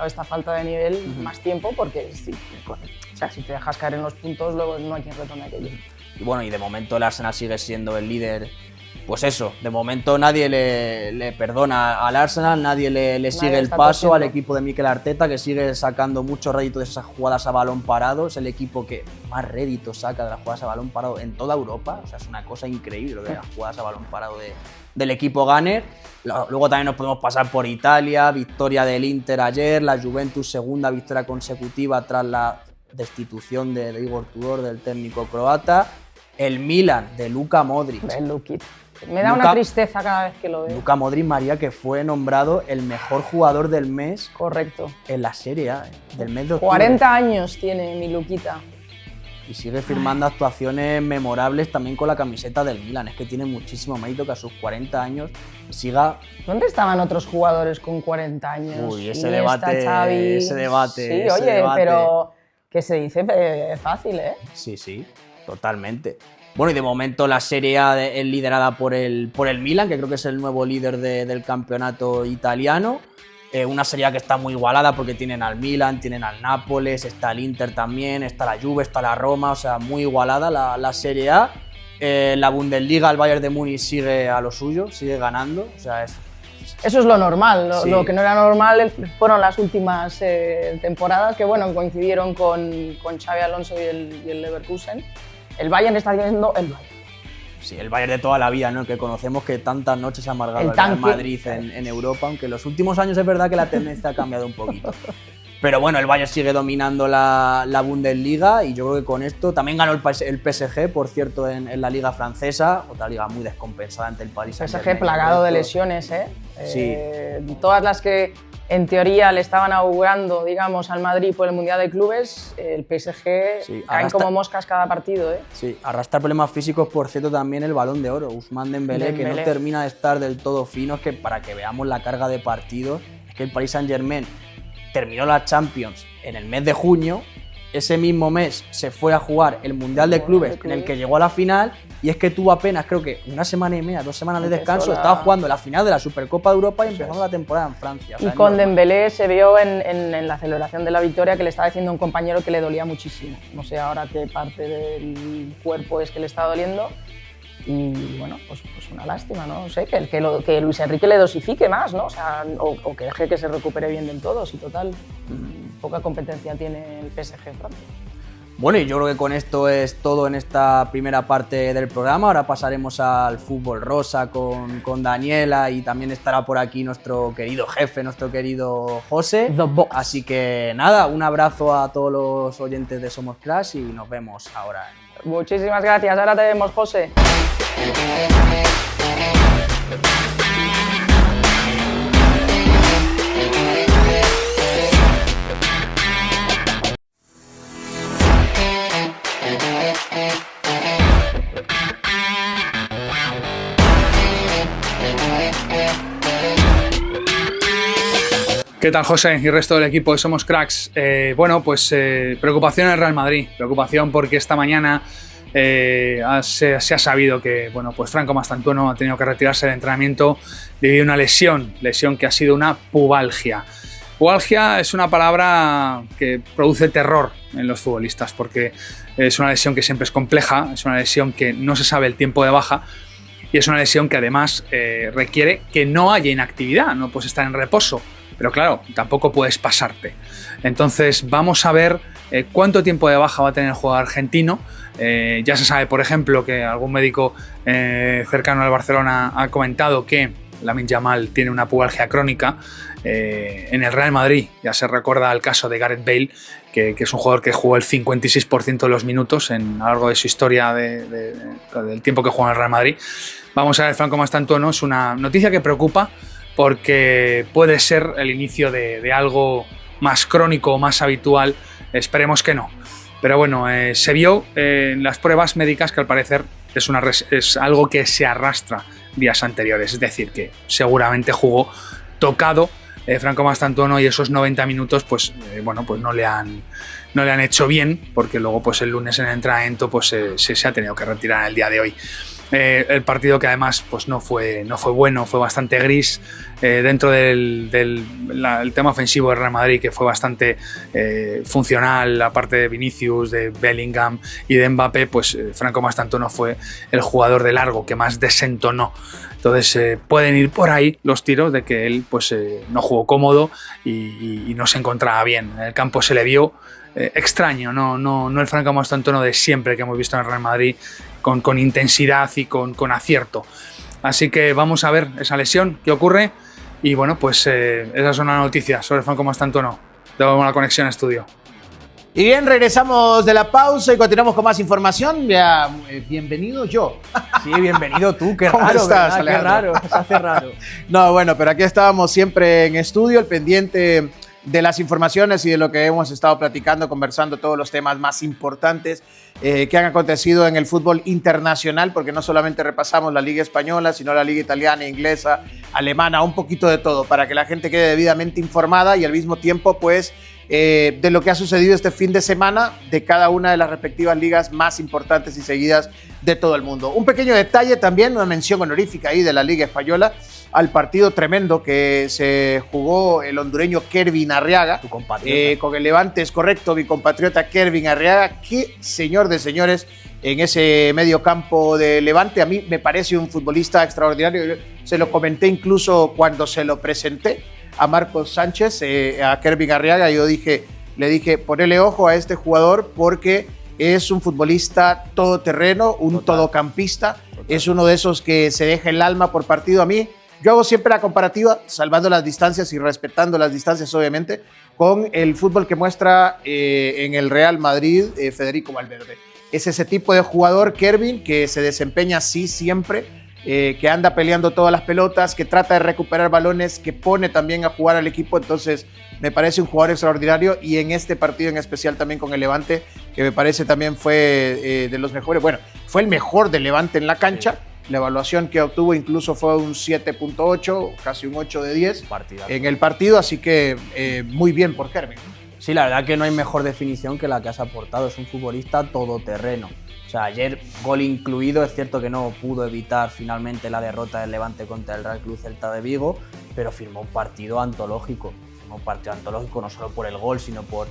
esta falta de nivel más tiempo, porque si te dejas caer en los puntos, luego no hay quien retome aquello. Y bueno, y de momento el Arsenal sigue siendo el líder. Pues eso, de momento nadie le perdona al Arsenal, nadie le sigue el está paso tosiendo. al equipo de Mikel Arteta, que sigue sacando mucho rédito de esas jugadas a balón parado. Es el equipo que más rédito saca de las jugadas a balón parado en toda Europa. O sea, es una cosa increíble lo de las jugadas a balón parado del equipo Gunner. Luego también nos podemos pasar por Italia, victoria del Inter ayer, la Juventus segunda victoria consecutiva tras la destitución de Igor Tudor, del técnico croata. El Milan de Luka Modric. Ven, Lukit. Me da Luka- una tristeza cada vez que lo veo. Luka Modric, María, que fue nombrado el mejor jugador del mes Correcto. en la Serie A, del mes de octubre. 40 años tiene mi Luquita. Y sigue firmando actuaciones memorables también con la camiseta del Milan. Es que tiene muchísimo mérito que a sus 40 años siga... ¿Dónde estaban otros jugadores con 40 años? Uy, ese Iniesta, debate, Xavi. ese debate, Sí, ese oye, debate. pero que se dice fácil, ¿eh? Sí, sí, totalmente. Bueno, y de momento la Serie A es liderada por el Milan, que creo que es el nuevo líder del campeonato italiano. Una Serie A que está muy igualada porque tienen al Milan, tienen al Nápoles, está el Inter también, está la Juve, está la Roma, o sea, muy igualada la Serie A. La Bundesliga, el Bayern de Múnich sigue a lo suyo, sigue ganando, o sea, Eso es lo normal. Sí. Lo que no era normal fueron las últimas temporadas que, bueno, coincidieron con Xabi Alonso y el Leverkusen. El Bayern está haciendo el Bayern. sí, el Bayern de toda la vida, ¿no? El que conocemos que tantas noches ha amargado El el Real tanque. Madrid en Europa, aunque en los últimos años es verdad que la tendencia ha cambiado un poquito. Pero bueno, el Bayern sigue dominando la Bundesliga y yo creo que con esto también ganó el PSG, por cierto, en la liga francesa, otra liga muy descompensada ante el Paris Saint-Germain. PSG plagado de Esto- lesiones, ¿eh? Sí. Todas las que en teoría le estaban augurando, digamos, al Madrid por el Mundial de Clubes, el PSG Sí, caen arrastra- como moscas cada partido, ¿eh? Sí, arrastra problemas físicos, por cierto, también el Balón de Oro. Ousmane Dembélé, que no Dembélé. termina de estar del todo fino, es que para que veamos la carga de partidos, es que el Paris Saint-Germain terminó la Champions en el mes de junio, ese mismo mes se fue a jugar el Mundial de Clubes en el que llegó a la final y es que tuvo apenas, creo que una semana y media, 2 semanas de Empezó descanso, la- estaba jugando la final de la Supercopa de Europa y Eso empezando es. la temporada en Francia. O sea, Y es con normal. Dembélé se vio en la celebración de la victoria que le estaba diciendo a un compañero que le dolía muchísimo. No sé ahora qué parte del cuerpo es que le está doliendo, Y bueno, pues una lástima, ¿no? No sé, que Luis Enrique le dosifique más, ¿no? O sea, o que deje que se recupere bien del todo, si total, poca competencia tiene el PSG en Francia. Bueno, y yo creo que con esto es todo en esta primera parte del programa. Ahora pasaremos al fútbol rosa con Daniela y también estará por aquí nuestro querido jefe, nuestro querido José. The Boss. Así que nada, un abrazo a todos los oyentes de Somos Crash y nos vemos ahora. Muchísimas gracias, ahora te vemos, José. ¿Qué tal, José y resto del equipo de Somos Cracks? Bueno, pues preocupación en el Real Madrid, preocupación porque esta mañana se ha sabido que bueno, pues Franco Mastantuono ha tenido que retirarse del entrenamiento debido a una lesión que ha sido una pubalgia. Pubalgia es una palabra que produce terror en los futbolistas porque es una lesión que siempre es compleja, es una lesión que no se sabe el tiempo de baja y es una lesión que además requiere que no haya inactividad, no puedes estar en reposo. Pero claro, tampoco puedes pasarte. Entonces vamos a ver cuánto tiempo de baja va a tener el jugador argentino. Ya se sabe, por ejemplo, que algún médico cercano al Barcelona ha comentado que Lamine Yamal tiene una pubalgia crónica. En el Real Madrid ya se recuerda el caso de Gareth Bale, que es un jugador que jugó el 56% de los minutos a lo largo de su historia del tiempo que jugó en el Real Madrid. Vamos a ver, Franco Mastantuono, es una noticia que preocupa, porque puede ser el inicio de algo más crónico o más habitual, esperemos que no. Pero bueno, se vio en las pruebas médicas que al parecer es algo que se arrastra días anteriores, es decir, que seguramente jugó tocado Franco Mastantuono y esos 90 minutos pues, bueno, pues no le han hecho bien, porque luego pues el lunes en el entrenamiento pues, se ha tenido que retirar en el día de hoy. El partido que además pues no fue bueno, fue bastante gris dentro del tema ofensivo del Real Madrid, que fue bastante funcional, aparte de Vinicius, de Bellingham y de Mbappé, pues Franco Mastantuono fue el jugador de largo que más desentonó. Entonces pueden ir por ahí los tiros de que él pues, no jugó cómodo y no se encontraba bien. En el campo se le vio extraño, no el Franco Mastantuono de siempre que hemos visto en el Real Madrid, con intensidad y con acierto. Así que vamos a ver esa lesión, qué ocurre. Y bueno, pues esas son las noticias sobre Franco Mastantuono. Damos la conexión a estudio. Y bien, regresamos de la pausa y continuamos con más información. Ya, bienvenido yo. Sí, bienvenido tú, qué ¿Cómo raro, estás, ¿verdad? Qué raro, se hace raro. No, bueno, pero aquí estábamos siempre en estudio, al pendiente de las informaciones y de lo que hemos estado platicando, conversando todos los temas más importantes que han acontecido en el fútbol internacional, porque no solamente repasamos la Liga Española, sino la Liga Italiana, Inglesa, Alemana, un poquito de todo, para que la gente quede debidamente informada y al mismo tiempo, pues, de lo que ha sucedido este fin de semana de cada una de las respectivas ligas más importantes y seguidas de todo el mundo. Un pequeño detalle también, una mención honorífica ahí de la Liga Española al partido tremendo que se jugó el hondureño Kervin Arriaga. Tu compatriota. Con el Levante, es correcto, mi compatriota Kervin Arriaga. Qué señor de señores en ese medio campo de Levante. A mí me parece un futbolista extraordinario. Yo se lo comenté incluso cuando se lo presenté a Marcos Sánchez, a Kervin Arriaga. Yo le dije, ponele ojo a este jugador porque es un futbolista todoterreno, un todocampista. Es uno de esos que se deja el alma por partido. A mí, yo hago siempre la comparativa, salvando las distancias y respetando las distancias, obviamente, con el fútbol que muestra en el Real Madrid Federico Valverde. Es ese tipo de jugador, Kervin, que se desempeña así siempre, que anda peleando todas las pelotas, que trata de recuperar balones, que pone también a jugar al equipo. Entonces me parece un jugador extraordinario, y en este partido en especial también con el Levante, que me parece también fue de los mejores, bueno, fue el mejor del Levante en la cancha. La evaluación que obtuvo incluso fue un 7.8, casi un 8 de 10 en el partido, así que muy bien por Kervin. Sí, la verdad que no hay mejor definición que la que has aportado, es un futbolista todoterreno. O sea, ayer gol incluido, es cierto que no pudo evitar finalmente la derrota del Levante contra el Real Club Celta de Vigo, pero firmó un partido antológico. Firmó un partido antológico no solo por el gol, sino por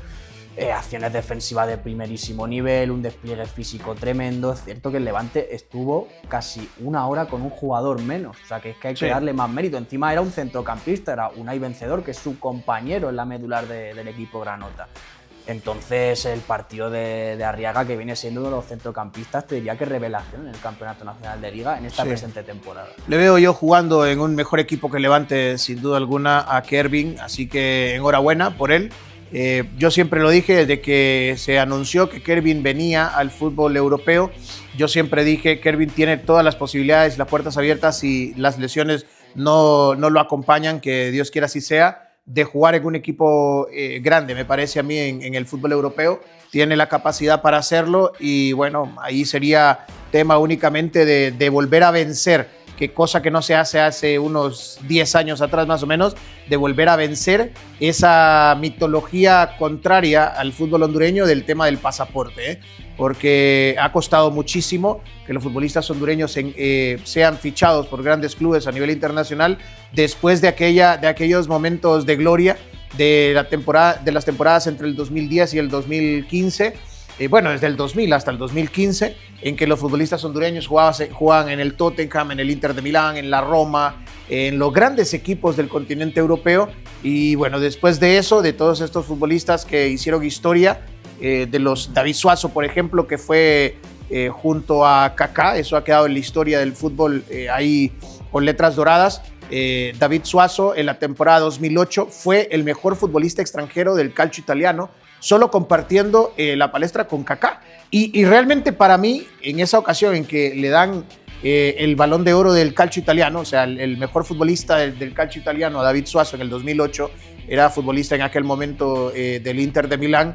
acciones defensivas de primerísimo nivel, un despliegue físico tremendo. Es cierto que el Levante estuvo casi una hora con un jugador menos, o sea que es que hay que darle más mérito. Encima era un centrocampista, era Unai Vencedor, que es su compañero en la medular del equipo granota. Entonces el partido de Arriaga, que viene siendo uno de los centrocampistas, te diría que revelación en el Campeonato Nacional de Liga en esta presente temporada. Le veo yo jugando en un mejor equipo que el Levante, sin duda alguna, a Kervin, así que enhorabuena por él. Yo siempre lo dije desde que se anunció que Kervin venía al fútbol europeo. Yo siempre dije, Kervin tiene todas las posibilidades, las puertas abiertas, y las lesiones no lo acompañan, que Dios quiera así sea, de jugar en un equipo grande, me parece a mí, en el fútbol europeo. Tiene la capacidad para hacerlo y bueno, ahí sería tema únicamente de volver a vencer, que cosa que no se hace unos 10 años atrás más o menos, de volver a vencer esa mitología contraria al fútbol hondureño del tema del pasaporte, porque ha costado muchísimo que los futbolistas hondureños sean fichados por grandes clubes a nivel internacional después de aquellos momentos de gloria de las temporadas entre el 2010 y el 2015. Bueno, desde el 2000 hasta el 2015, en que los futbolistas hondureños jugaban en el Tottenham, en el Inter de Milán, en la Roma, en los grandes equipos del continente europeo. Y bueno, después de eso, de todos estos futbolistas que hicieron historia, de los David Suazo, por ejemplo, que fue junto a Kaká, eso ha quedado en la historia del fútbol ahí con letras doradas. David Suazo en la temporada 2008 fue el mejor futbolista extranjero del calcio italiano, solo compartiendo la palestra con Kaká. Y realmente para mí, en esa ocasión en que le dan el Balón de Oro del calcio italiano, o sea, el mejor futbolista del calcio italiano, David Suazo, en el 2008, era futbolista en aquel momento del Inter de Milán,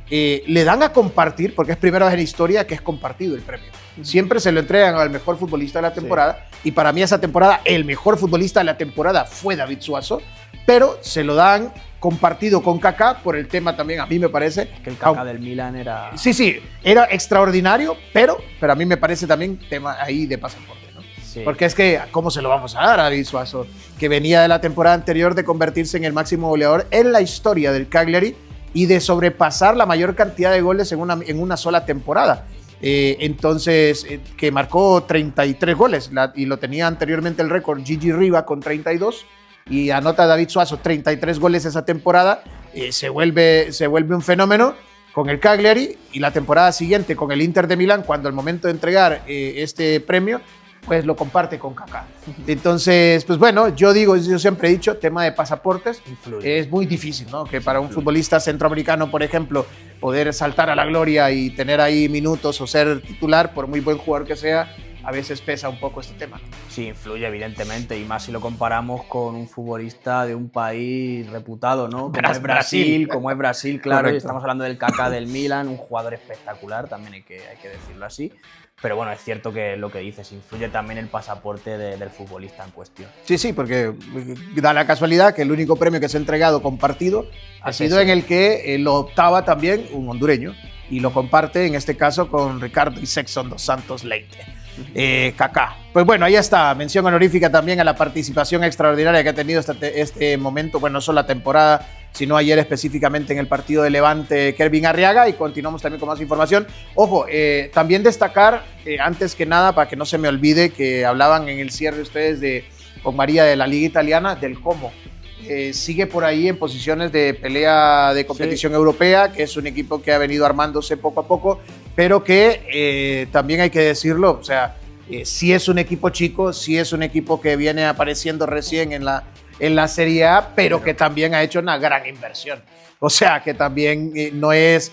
le dan a compartir, porque es primera vez en la historia que es compartido el premio. Siempre se lo entregan al mejor futbolista de la temporada, y para mí esa temporada el mejor futbolista de la temporada fue David Suazo, pero se lo dan compartido con Kaká por el tema también, a mí me parece. Es que el Kaká del Milan era... Sí, era extraordinario, pero a mí me parece también tema ahí de pasaporte, ¿no? Sí. Porque es que, ¿cómo se lo vamos a dar a David Suazo? Que venía de la temporada anterior de convertirse en el máximo goleador en la historia del Cagliari y de sobrepasar la mayor cantidad de goles en una sola temporada. Entonces, que marcó 33 goles, y lo tenía anteriormente el récord Gigi Riva con 32, y anota David Suazo 33 goles esa temporada, se vuelve un fenómeno con el Cagliari, y la temporada siguiente con el Inter de Milán, cuando al momento de entregar este premio, pues lo comparte con Kaká. Entonces, pues bueno, yo siempre he dicho, tema de pasaportes, es muy difícil, ¿no? Que para un futbolista centroamericano, por ejemplo, poder saltar a la gloria y tener ahí minutos o ser titular, por muy buen jugador que sea, a veces pesa un poco este tema, ¿no? Sí, influye evidentemente, y más si lo comparamos con un futbolista de un país reputado, ¿no? Como es Brasil, claro. Correcto. Estamos hablando del Kaká del Milan, un jugador espectacular, también hay que decirlo así. Pero bueno, es cierto que lo que dices, influye también el pasaporte del futbolista en cuestión. Sí, porque da la casualidad que el único premio que se ha entregado compartido ha sido en el que lo optaba también un hondureño, y lo comparte en este caso con Ricardo Isexson dos Santos Leite. Kaká. Pues bueno, ahí está, mención honorífica también a la participación extraordinaria que ha tenido este momento, bueno, no solo la temporada, sino ayer específicamente en el partido de Levante, Kervin Arriaga, y continuamos también con más información. Ojo, también destacar, antes que nada, para que no se me olvide, que hablaban en el cierre ustedes con María de la Liga Italiana, del Como. Sigue por ahí en posiciones de pelea de competición europea, que es un equipo que ha venido armándose poco a poco, pero que también hay que decirlo, o sea, sí es un equipo chico, sí es un equipo que viene apareciendo recién en la Serie A, pero que también ha hecho una gran inversión. O sea, que también no es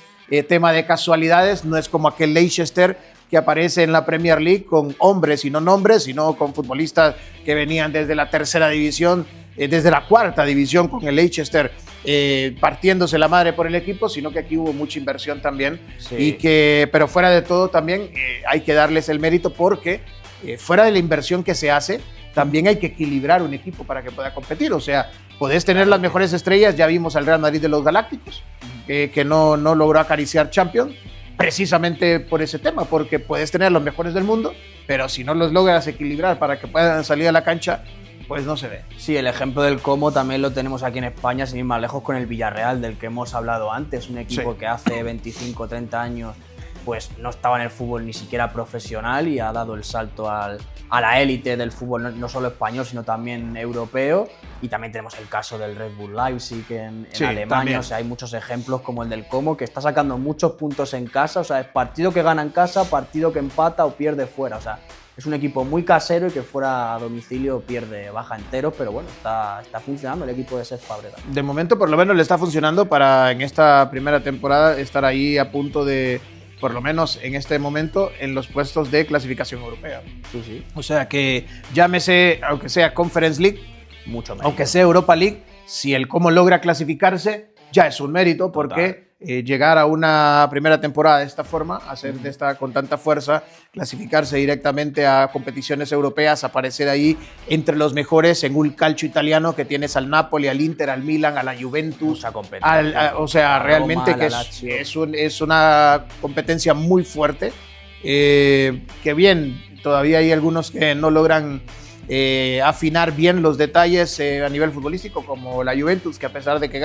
tema de casualidades, no es como aquel Leicester que aparece en la Premier League con hombres y no nombres, sino con futbolistas que venían desde la tercera división, desde la cuarta división con el Leicester, partiéndose la madre por el equipo, sino que aquí hubo mucha inversión también, sí. Pero fuera de todo también hay que darles el mérito, porque fuera de la inversión que se hace, también hay que equilibrar un equipo para que pueda competir. O sea, podés tener las mejores estrellas, ya vimos al Real Madrid de los Galácticos, que no logró acariciar Champions, precisamente por ese tema, porque puedes tener los mejores del mundo, pero si no los logras equilibrar para que puedan salir a la cancha, pues no se ve. Sí, el ejemplo del Como también lo tenemos aquí en España, sin ir más lejos, con el Villarreal, del que hemos hablado antes. Un equipo que hace 25 o 30 años pues no estaba en el fútbol ni siquiera profesional y ha dado el salto a la élite del fútbol, no solo español, sino también europeo. Y también tenemos el caso del Red Bull Leipzig en Alemania. También. O sea, hay muchos ejemplos como el del Como, que está sacando muchos puntos en casa. O sea, es partido que gana en casa, partido que empata o pierde fuera. O sea, es un equipo muy casero y que fuera a domicilio pierde, baja enteros, pero bueno, está funcionando el equipo de Cesc Fabregas. De momento, por lo menos, le está funcionando para en esta primera temporada estar ahí a punto de, por lo menos en este momento, en los puestos de clasificación europea. Sí, sí. O sea que llámese, aunque sea Conference League, mucho mérito. Aunque sea Europa League, si el Como logra clasificarse, ya es un mérito, porque llegar a una primera temporada de esta forma, hacer de esta con tanta fuerza, clasificarse directamente a competiciones europeas, aparecer ahí entre los mejores en un calcio italiano que tienes al Napoli, al Inter, al Milan, a la Juventus, o sea, realmente Roma, que es una competencia muy fuerte, que bien, todavía hay algunos que no logran afinar bien los detalles a nivel futbolístico, como la Juventus, que a pesar de que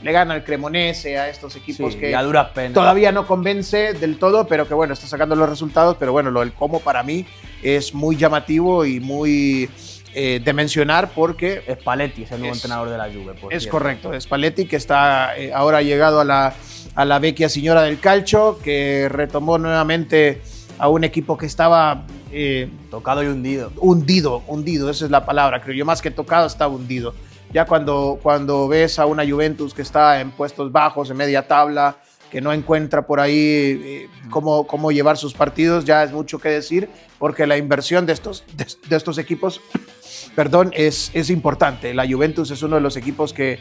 le gana el Cremonese a estos equipos que a duras penas todavía no convence del todo, pero que bueno, está sacando los resultados. Pero bueno, lo del Como para mí es muy llamativo y muy de mencionar, porque Spalletti es el nuevo entrenador de la Juve. Es correcto, Spalletti, que está ahora llegado a la vecchia signora del calcio, que retomó nuevamente a un equipo que estaba tocado y hundido. Hundido, esa es la palabra, creo yo. Más que tocado, está hundido. Ya cuando ves a una Juventus que está en puestos bajos, en media tabla, que no encuentra por ahí cómo llevar sus partidos, ya es mucho que decir, porque la inversión de estos equipos perdón, es importante. La Juventus es uno de los equipos que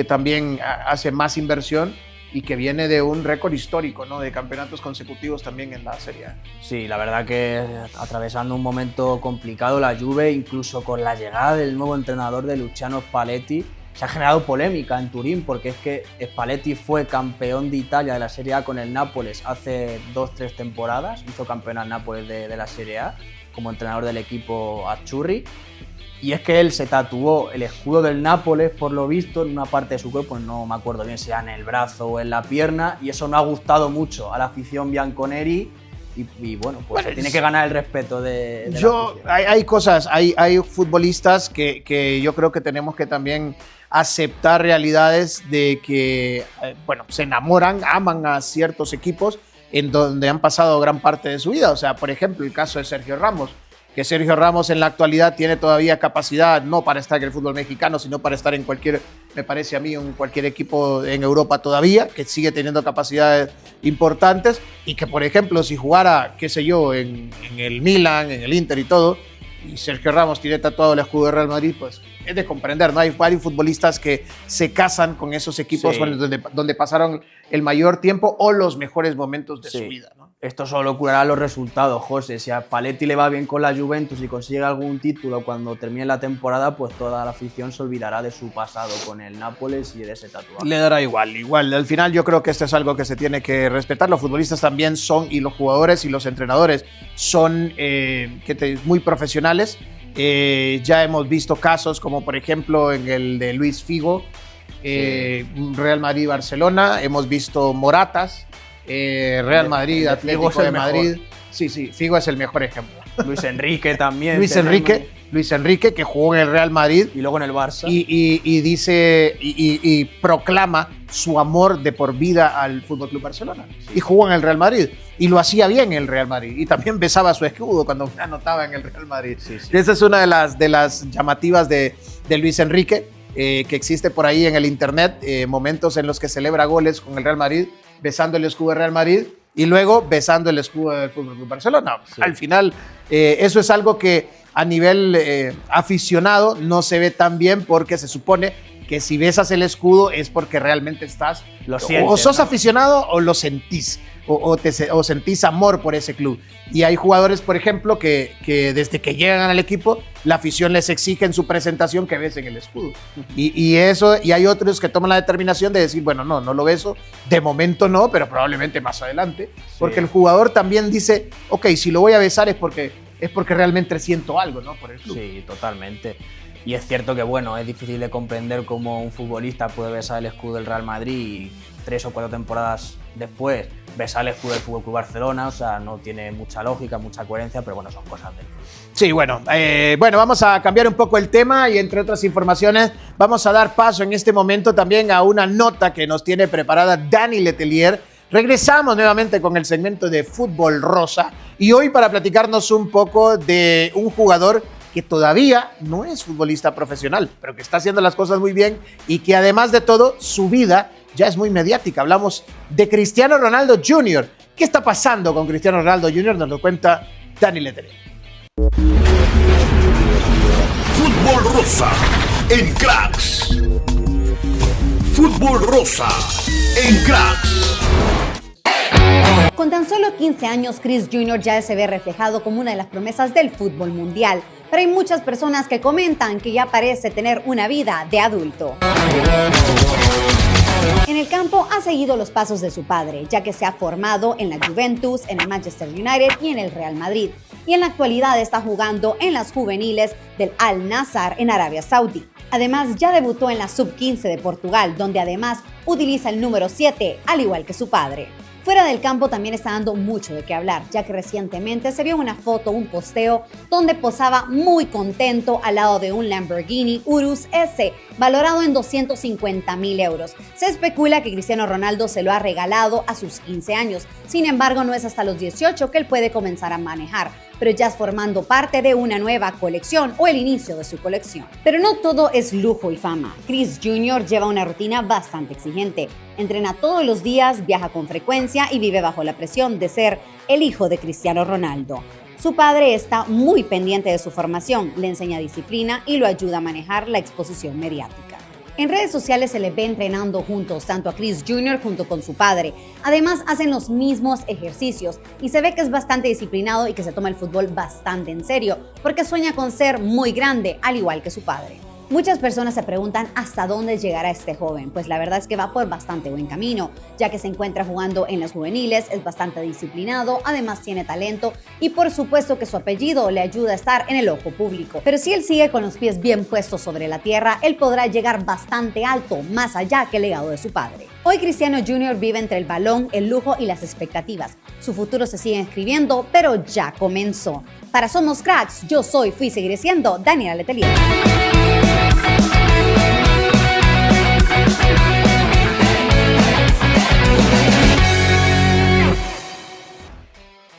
también hace más inversión y que viene de un récord histórico, ¿no? De campeonatos consecutivos también en la Serie A. Sí, la verdad que atravesando un momento complicado la Juve, incluso con la llegada del nuevo entrenador de Luciano Spalletti, se ha generado polémica en Turín, porque es que Spalletti fue campeón de Italia de la Serie A con el Nápoles hace 2-3 temporadas, hizo campeón al Nápoles de la Serie A como entrenador del equipo Azzurri. Y es que él se tatuó el escudo del Nápoles, por lo visto, en una parte de su cuerpo, no me acuerdo bien si era en el brazo o en la pierna, y eso no ha gustado mucho a la afición bianconeri. Y bueno, pues se tiene que ganar el respeto de la afición. Hay cosas, hay futbolistas que yo creo que tenemos que también aceptar realidades de que, bueno, se enamoran, aman a ciertos equipos en donde han pasado gran parte de su vida. O sea, por ejemplo, el caso de Sergio Ramos, que Sergio Ramos en la actualidad tiene todavía capacidad, no para estar en el fútbol mexicano, sino para estar en cualquier, me parece a mí, en cualquier equipo en Europa todavía, que sigue teniendo capacidades importantes, y que, por ejemplo, si jugara, qué sé yo, en el Milan, en el Inter y todo, y Sergio Ramos tiene tatuado el escudo de Real Madrid, pues es de comprender, ¿no? Hay varios futbolistas que se casan con esos equipos, sí, donde pasaron el mayor tiempo o los mejores momentos de su vida, ¿no? Esto solo curará los resultados, José. Si a Spalletti le va bien con la Juventus y consigue algún título cuando termine la temporada, pues toda la afición se olvidará de su pasado con el Nápoles y de ese tatuaje. Le dará igual. Al final yo creo que esto es algo que se tiene que respetar. Los futbolistas también son, y los jugadores y los entrenadores son muy profesionales. Ya hemos visto casos como, por ejemplo, en el de Luis Figo, Real Madrid-Barcelona. Hemos visto Moratas, Real Madrid, Atlético de Madrid. Sí, Figo es el mejor ejemplo. Luis Enrique también. Luis Enrique, que jugó en el Real Madrid. Y luego en el Barça. Y dice y proclama su amor de por vida al FC Barcelona. Sí. Y jugó en el Real Madrid. Y lo hacía bien en el Real Madrid. Y también besaba su escudo cuando anotaba en el Real Madrid. Sí. Esa es una de las llamativas de Luis Enrique, que existe por ahí en el internet. Momentos en los que celebra goles con el Real Madrid, besando el escudo del Real Madrid y luego besando el escudo del FC Barcelona. Sí. Al final, eso es algo que a nivel aficionado no se ve tan bien, porque se supone que si besas el escudo es porque realmente estás, lo sientes, o sos, ¿no?, aficionado, o lo sentís, o sentís amor por ese club. Y hay jugadores, por ejemplo, que desde que llegan al equipo, la afición les exige en su presentación que besen el escudo. Y hay otros que toman la determinación de decir, bueno, no lo beso, de momento no, pero probablemente más adelante. Sí. Porque el jugador también dice, ok, si lo voy a besar es porque realmente siento algo, ¿no?, por el club. Sí, totalmente. Y es cierto que, bueno, es difícil de comprender cómo un futbolista puede besar el escudo del Real Madrid y 3 o 4 temporadas después besar el escudo del FC Barcelona. O sea, no tiene mucha lógica, mucha coherencia, pero bueno, son cosas del fútbol. Sí, bueno, vamos a cambiar un poco el tema y entre otras informaciones vamos a dar paso en este momento también a una nota que nos tiene preparada Dani Letelier. Regresamos nuevamente con el segmento de Fútbol Rosa y hoy para platicarnos un poco de un jugador que todavía no es futbolista profesional, pero que está haciendo las cosas muy bien y que además de todo, su vida ya es muy mediática. Hablamos de Cristiano Ronaldo Jr. ¿Qué está pasando con Cristiano Ronaldo Jr.? Nos lo cuenta Dani Letelier. Fútbol Rosa en Cracks. Fútbol Rosa en Cracks. Con tan solo 15 años, Chris Jr. ya se ve reflejado como una de las promesas del fútbol mundial. Pero hay muchas personas que comentan que ya parece tener una vida de adulto. En el campo ha seguido los pasos de su padre, ya que se ha formado en la Juventus, en el Manchester United y en el Real Madrid. Y en la actualidad está jugando en las juveniles del Al Nassr en Arabia Saudí. Además, ya debutó en la Sub-15 de Portugal, donde además utiliza el número 7, al igual que su padre. Fuera del campo también está dando mucho de qué hablar, ya que recientemente se vio una foto, un posteo, donde posaba muy contento al lado de un Lamborghini Urus S, valorado en 250.000 euros. Se especula que Cristiano Ronaldo se lo ha regalado a sus 15 años, sin embargo no es hasta los 18 que él puede comenzar a manejar, pero ya es formando parte de una nueva colección o el inicio de su colección. Pero no todo es lujo y fama. Chris Jr. lleva una rutina bastante exigente. Entrena todos los días, viaja con frecuencia y vive bajo la presión de ser el hijo de Cristiano Ronaldo. Su padre está muy pendiente de su formación, le enseña disciplina y lo ayuda a manejar la exposición mediática. En redes sociales se les ve entrenando juntos, tanto a Chris Jr. junto con su padre. Además, hacen los mismos ejercicios y se ve que es bastante disciplinado y que se toma el fútbol bastante en serio, porque sueña con ser muy grande, al igual que su padre. Muchas personas se preguntan hasta dónde llegará este joven, pues la verdad es que va por bastante buen camino, ya que se encuentra jugando en las juveniles, es bastante disciplinado, además tiene talento y por supuesto que su apellido le ayuda a estar en el ojo público. Pero si él sigue con los pies bien puestos sobre la tierra, él podrá llegar bastante alto, más allá que el legado de su padre. Hoy Cristiano Jr. vive entre el balón, el lujo y las expectativas. Su futuro se sigue escribiendo, pero ya comenzó. Para Somos Cracks, yo soy, fui y seguiré siendo Daniela Letelier.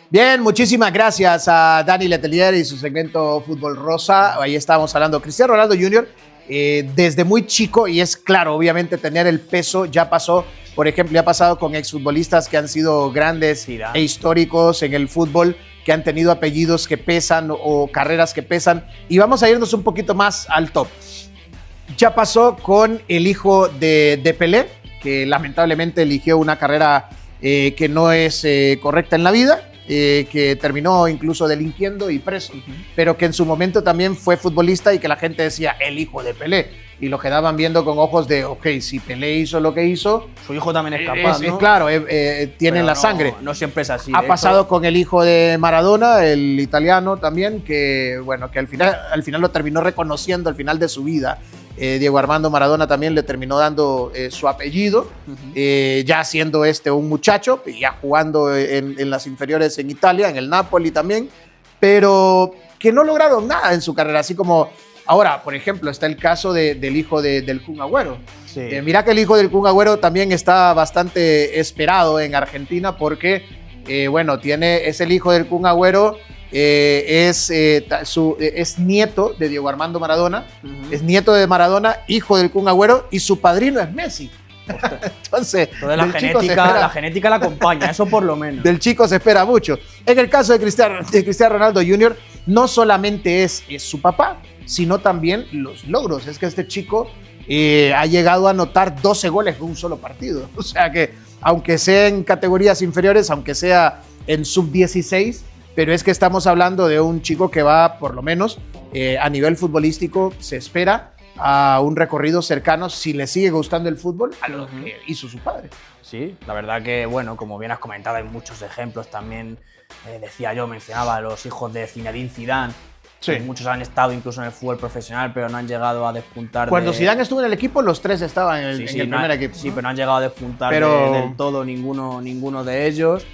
Bien, muchísimas gracias a Dani Letelier y su segmento Fútbol Rosa. Ahí estábamos hablando. Cristiano Ronaldo Jr. Desde muy chico, y es claro, obviamente tener el peso ya pasó, por ejemplo, ya ha pasado con exfutbolistas que han sido grandes e históricos en el fútbol, que han tenido apellidos que pesan o carreras que pesan. Y vamos a irnos un poquito más al top. Ya pasó con el hijo de Pelé, que lamentablemente eligió una carrera que no es correcta en la vida, que terminó incluso delinquiendo y preso, pero que en su momento también fue futbolista y que la gente decía el hijo de Pelé y lo quedaban viendo con ojos de, ok, si Pelé hizo lo que hizo, su hijo también es capaz, ¿no? Claro, tiene la sangre. No siempre es así. Ha pasado con el hijo de Maradona, el italiano también, que bueno, que al final lo terminó reconociendo al final de su vida. Diego Armando Maradona también le terminó dando su apellido, ya siendo un muchacho, ya jugando en las inferiores en Italia, en el Napoli también, pero que no lograron nada en su carrera, así como ahora, por ejemplo, está el caso del hijo del Kun Agüero. Sí. Mira que el hijo del Kun Agüero también está bastante esperado en Argentina porque, es el hijo del Kun Agüero. Es nieto de Diego Armando Maradona, es nieto de Maradona, hijo del Kun Agüero y su padrino es Messi. Entonces, la genética la acompaña, eso por lo menos. Del chico se espera mucho. En el caso de Cristiano Ronaldo Jr., no solamente es su papá, sino también los logros. Es que este chico ha llegado a anotar 12 goles en un solo partido. O sea que, aunque sea en categorías inferiores, aunque sea en sub-16, pero es que estamos hablando de un chico que va, por lo menos, a nivel futbolístico, se espera a un recorrido cercano, si le sigue gustando el fútbol, a lo que hizo su padre. Sí, la verdad que, bueno, como bien has comentado, hay muchos ejemplos también. Mencionaba a los hijos de Zinedine Zidane, Sí. Muchos han estado incluso en el fútbol profesional, pero no han llegado a despuntar. Cuando Zidane estuvo en el equipo, los 3 estaban en el primer equipo. Sí, pero no han llegado a despuntar del todo ninguno de ellos.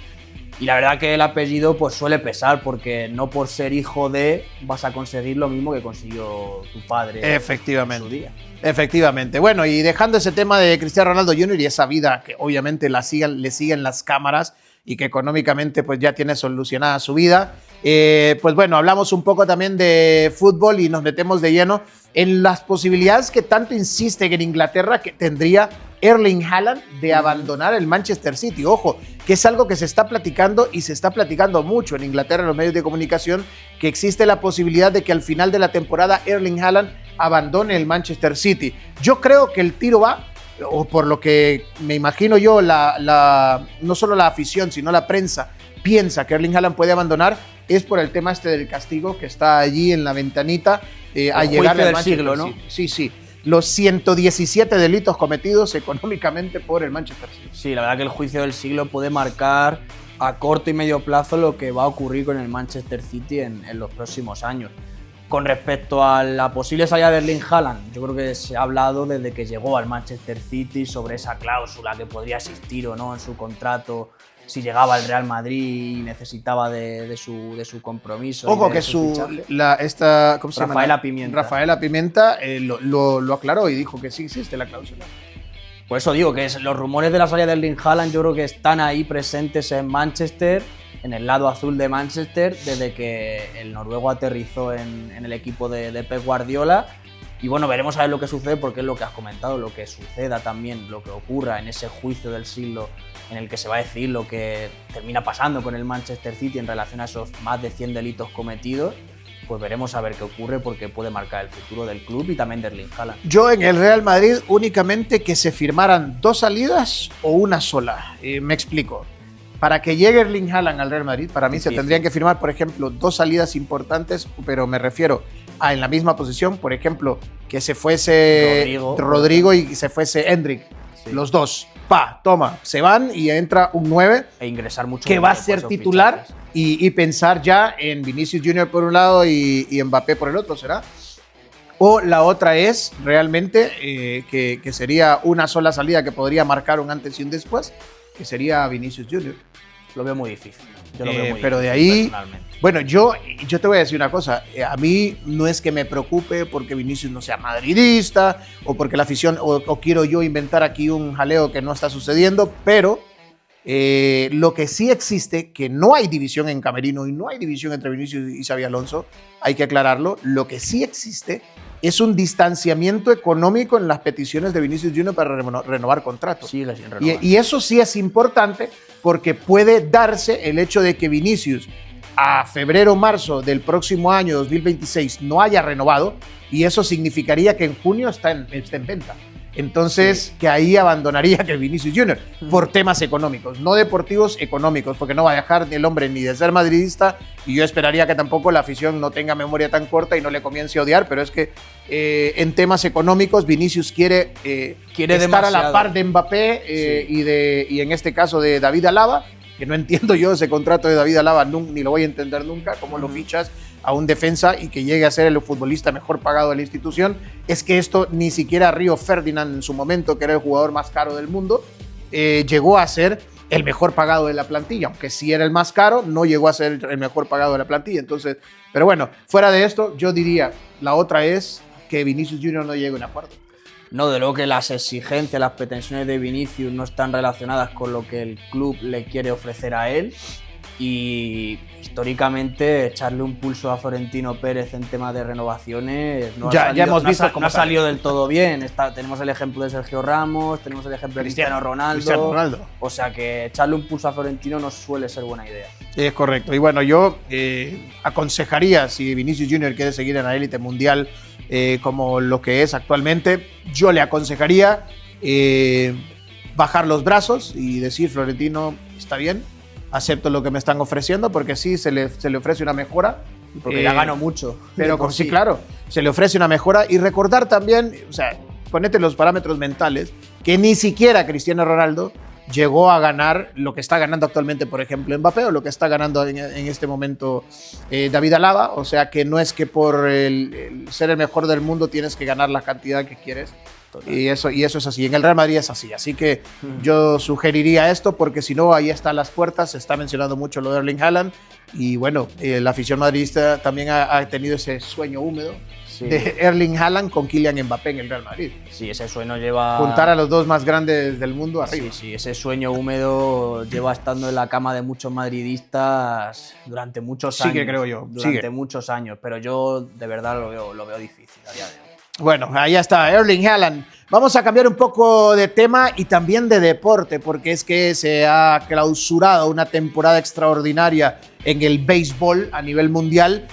Y la verdad que el apellido pues suele pesar, porque no por ser hijo de vas a conseguir lo mismo que consiguió tu padre. Efectivamente. En su día. Efectivamente. Bueno, y dejando ese tema de Cristiano Ronaldo Jr. y esa vida que obviamente le siguen las cámaras y que económicamente pues ya tiene solucionada su vida, pues bueno, hablamos un poco también de fútbol y nos metemos de lleno en las posibilidades que tanto insisten en Inglaterra que tendría Erling Haaland de abandonar el Manchester City. Ojo, que es algo que se está platicando y se está platicando mucho en Inglaterra en los medios de comunicación, que existe la posibilidad de que al final de la temporada Erling Haaland abandone el Manchester City. Yo creo que el tiro va, o por lo que me imagino yo, no solo la afición, sino la prensa piensa que Erling Haaland puede abandonar, es por el tema este del castigo que está allí en la ventanita a llegar al Manchester siglo, ¿no? City. Sí. Los 117 delitos cometidos económicamente por el Manchester City. Sí, la verdad que el juicio del siglo puede marcar a corto y medio plazo lo que va a ocurrir con el Manchester City en los próximos años. Con respecto a la posible salida de Erling Haaland, yo creo que se ha hablado desde que llegó al Manchester City sobre esa cláusula que podría existir o no en su contrato si llegaba al Real Madrid y necesitaba de su compromiso. Ojo que ¿cómo se llama? Rafaela Pimienta lo aclaró y dijo que sí existe la cláusula. Por eso digo que los rumores de la salida de Erling Haaland yo creo que están ahí presentes en Manchester, en el lado azul de Manchester, desde que el noruego aterrizó en el equipo de Pep Guardiola. Y bueno, veremos a ver lo que sucede, porque es lo que has comentado, lo que suceda también, lo que ocurra en ese juicio del siglo en el que se va a decir lo que termina pasando con el Manchester City en relación a esos más de 100 delitos cometidos. Pues veremos a ver qué ocurre, porque puede marcar el futuro del club y también de Erling Haaland. Yo en el Real Madrid únicamente que se firmaran 2 salidas o una sola. Me explico. Para que llegue Erling Haaland al Real Madrid, para mí se tendrían que firmar, por ejemplo, 2 salidas importantes, pero me refiero a en la misma posición, por ejemplo, que se fuese Rodrigo y se fuese Endrick. Sí. Los dos. Toma, se van y entra un 9. E ingresar mucho. Que va a ser titular y pensar ya en Vinicius Jr. por un lado y Mbappé por el otro, ¿será? O la otra es realmente que sería una sola salida que podría marcar un antes y un después, que sería Vinicius Jr. Lo veo muy difícil. Yo lo veo muy pero difícil, de ahí, personalmente. Bueno, yo te voy a decir una cosa. A mí no es que me preocupe porque Vinicius no sea madridista o porque la afición, o quiero yo inventar aquí un jaleo que no está sucediendo, pero lo que sí existe, que no hay división en camerino y no hay división entre Vinicius y Xabi Alonso, hay que aclararlo, lo que sí existe es un distanciamiento económico en las peticiones de Vinicius Jr. para renovar contratos. Sigue sin renovar. Y eso sí es importante, porque puede darse el hecho de que Vinicius a febrero o marzo del próximo año 2026 no haya renovado, y eso significaría que en junio está en venta. Entonces, que ahí abandonaría que Vinicius Jr. por temas económicos, no deportivos, económicos, porque no va a dejar el hombre ni de ser madridista, y yo esperaría que tampoco la afición no tenga memoria tan corta y no le comience a odiar, pero es que en temas económicos Vinicius quiere estar demasiado a la par de Mbappé y en este caso de David Alaba, que no entiendo yo ese contrato de David Alaba, ni lo voy a entender nunca, cómo lo fichas a un defensa y que llegue a ser el futbolista mejor pagado de la institución. Es que esto ni siquiera Río Ferdinand en su momento, que era el jugador más caro del mundo, llegó a ser el mejor pagado de la plantilla, aunque sí era el más caro, no llegó a ser el mejor pagado de la plantilla. Entonces, pero bueno, fuera de esto, yo diría, la otra es que Vinicius Jr. no llegue a un acuerdo. No, de luego que las exigencias, las pretensiones de Vinicius no están relacionadas con lo que el club le quiere ofrecer a él, y históricamente echarle un pulso a Florentino Pérez en temas de renovaciones no ha salido del todo bien. Tenemos el ejemplo de Sergio Ramos, tenemos el ejemplo de Cristiano Ronaldo. O sea que echarle un pulso a Florentino no suele ser buena idea. Es correcto. Y bueno, yo aconsejaría, si Vinicius Jr. quiere seguir en la élite mundial como lo que es actualmente, yo le aconsejaría bajar los brazos y decir: Florentino, está bien, acepto lo que me están ofreciendo, porque sí se le ofrece una mejora. Porque ya gano mucho. Pero sí, claro, se le ofrece una mejora. Y recordar también, o sea, ponete los parámetros mentales, que ni siquiera Cristiano Ronaldo llegó a ganar lo que está ganando actualmente, por ejemplo, Mbappé, o lo que está ganando en este momento David Alaba. O sea que no es que por el ser el mejor del mundo tienes que ganar la cantidad que quieres. Y eso es así. En el Real Madrid es así. Así que yo sugeriría esto, porque si no, ahí están las puertas. Se está mencionando mucho lo de Erling Haaland. Y bueno, la afición madridista también ha tenido ese sueño húmedo de Erling Haaland con Kylian Mbappé en el Real Madrid. Sí, ese sueño lleva... juntar a los dos más grandes del mundo arriba. Sí, ese sueño húmedo lleva estando en la cama de muchos madridistas durante muchos años. Sigue, creo yo. Durante muchos años, pero yo de verdad lo veo difícil a día de hoy. Bueno, ahí está, Erling Haaland. Vamos a cambiar un poco de tema y también de deporte, porque es que se ha clausurado una temporada extraordinaria en el béisbol a nivel mundial.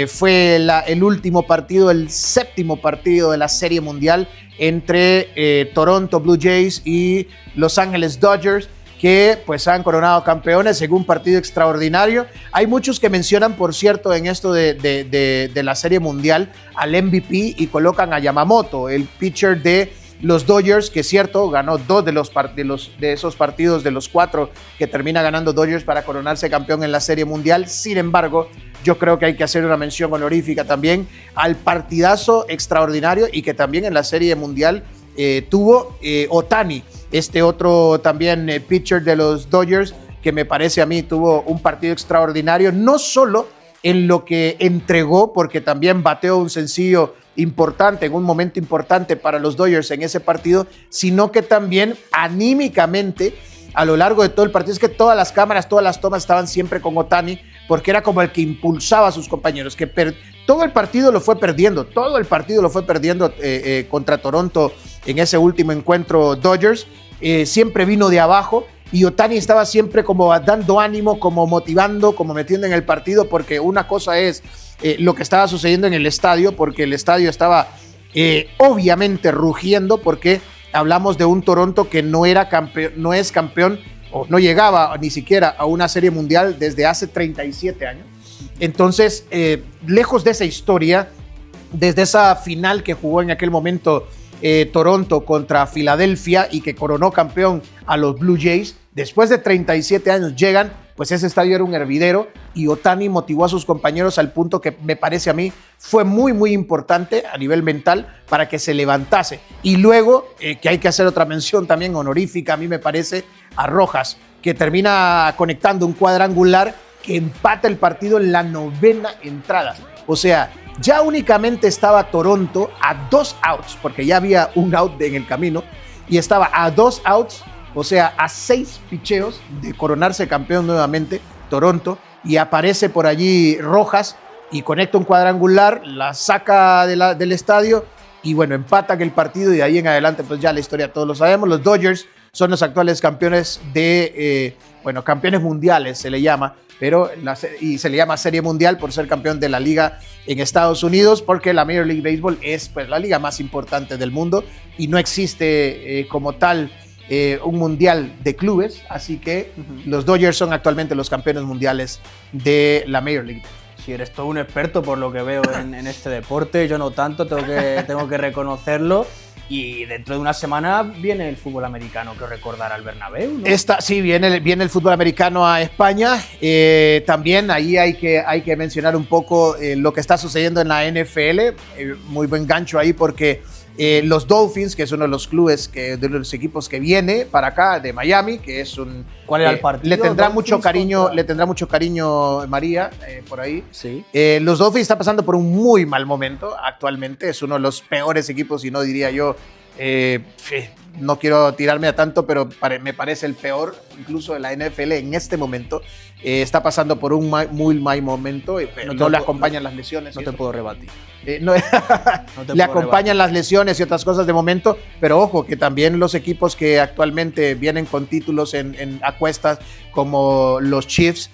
Fue el último partido, el séptimo partido de la Serie Mundial entre Toronto Blue Jays y Los Ángeles Dodgers, que pues han coronado campeones en un partido extraordinario. Hay muchos que mencionan, por cierto, en esto de la Serie Mundial al MVP y colocan a Yamamoto, el pitcher de los Dodgers, que es cierto, ganó 2 de esos partidos de los 4 que termina ganando Dodgers para coronarse campeón en la Serie Mundial. Sin embargo, yo creo que hay que hacer una mención honorífica también al partidazo extraordinario y que también en la Serie Mundial tuvo Ohtani, este otro también pitcher de los Dodgers, que me parece a mí tuvo un partido extraordinario, no solo en lo que entregó, porque también bateó un sencillo importante, en un momento importante para los Dodgers en ese partido, sino que también anímicamente a lo largo de todo el partido. Es que todas las cámaras, todas las tomas estaban siempre con Ohtani, porque era como el que impulsaba a sus compañeros, que todo el partido lo fue perdiendo contra Toronto en ese último encuentro Dodgers. Siempre vino de abajo y Ohtani estaba siempre como dando ánimo, como motivando, como metiendo en el partido, porque una cosa es lo que estaba sucediendo en el estadio, porque el estadio estaba obviamente rugiendo, porque hablamos de un Toronto que no es campeón o no llegaba ni siquiera a una Serie Mundial desde hace 37 años. Entonces, lejos de esa historia, desde esa final que jugó en aquel momento Toronto contra Filadelfia y que coronó campeón a los Blue Jays, después de 37 años llegan, pues ese estadio era un hervidero y Ohtani motivó a sus compañeros al punto que me parece a mí fue muy, muy importante a nivel mental para que se levantase. Y luego, que hay que hacer otra mención también honorífica, a mí me parece, a Rojas, que termina conectando un cuadrangular que empata el partido en la 9ª entrada. O sea, ya únicamente estaba Toronto a 2 outs, porque ya había un out en el camino, y estaba a 2 outs, o sea, a 6 picheos de coronarse campeón nuevamente Toronto, y aparece por allí Rojas y conecta un cuadrangular, la saca del estadio y bueno, empatan el partido y de ahí en adelante pues ya la historia todos lo sabemos. Los Dodgers son los actuales campeones campeones mundiales se le llama, y se le llama Serie Mundial por ser campeón de la liga en Estados Unidos, porque la Major League Baseball es pues la liga más importante del mundo y no existe como tal un mundial de clubes, así que los Dodgers son actualmente los campeones mundiales de la Major League. Si eres todo un experto por lo que veo en este deporte, yo no tanto, tengo que reconocerlo. Y dentro de una semana viene el fútbol americano, que recordar al Bernabéu, ¿no? Sí, viene el fútbol americano a España. También ahí hay que mencionar un poco lo que está sucediendo en la NFL. Muy buen gancho ahí porque los Dolphins, que es uno de los clubes, de los equipos que viene para acá, de Miami, que es un... ¿Cuál era el partido? Le tendrá mucho cariño María por ahí. Sí. Los Dolphins están pasando por un muy mal momento actualmente. Es uno de los peores equipos, y no diría yo... no quiero tirarme a tanto, pero me parece el peor incluso de la NFL en este momento. Está pasando por un muy mal momento, pero no le acompañan las lesiones. No te puedo rebatir. Le acompañan las lesiones y otras cosas de momento, pero ojo que también los equipos que actualmente vienen con títulos a cuestas, como los Chiefs,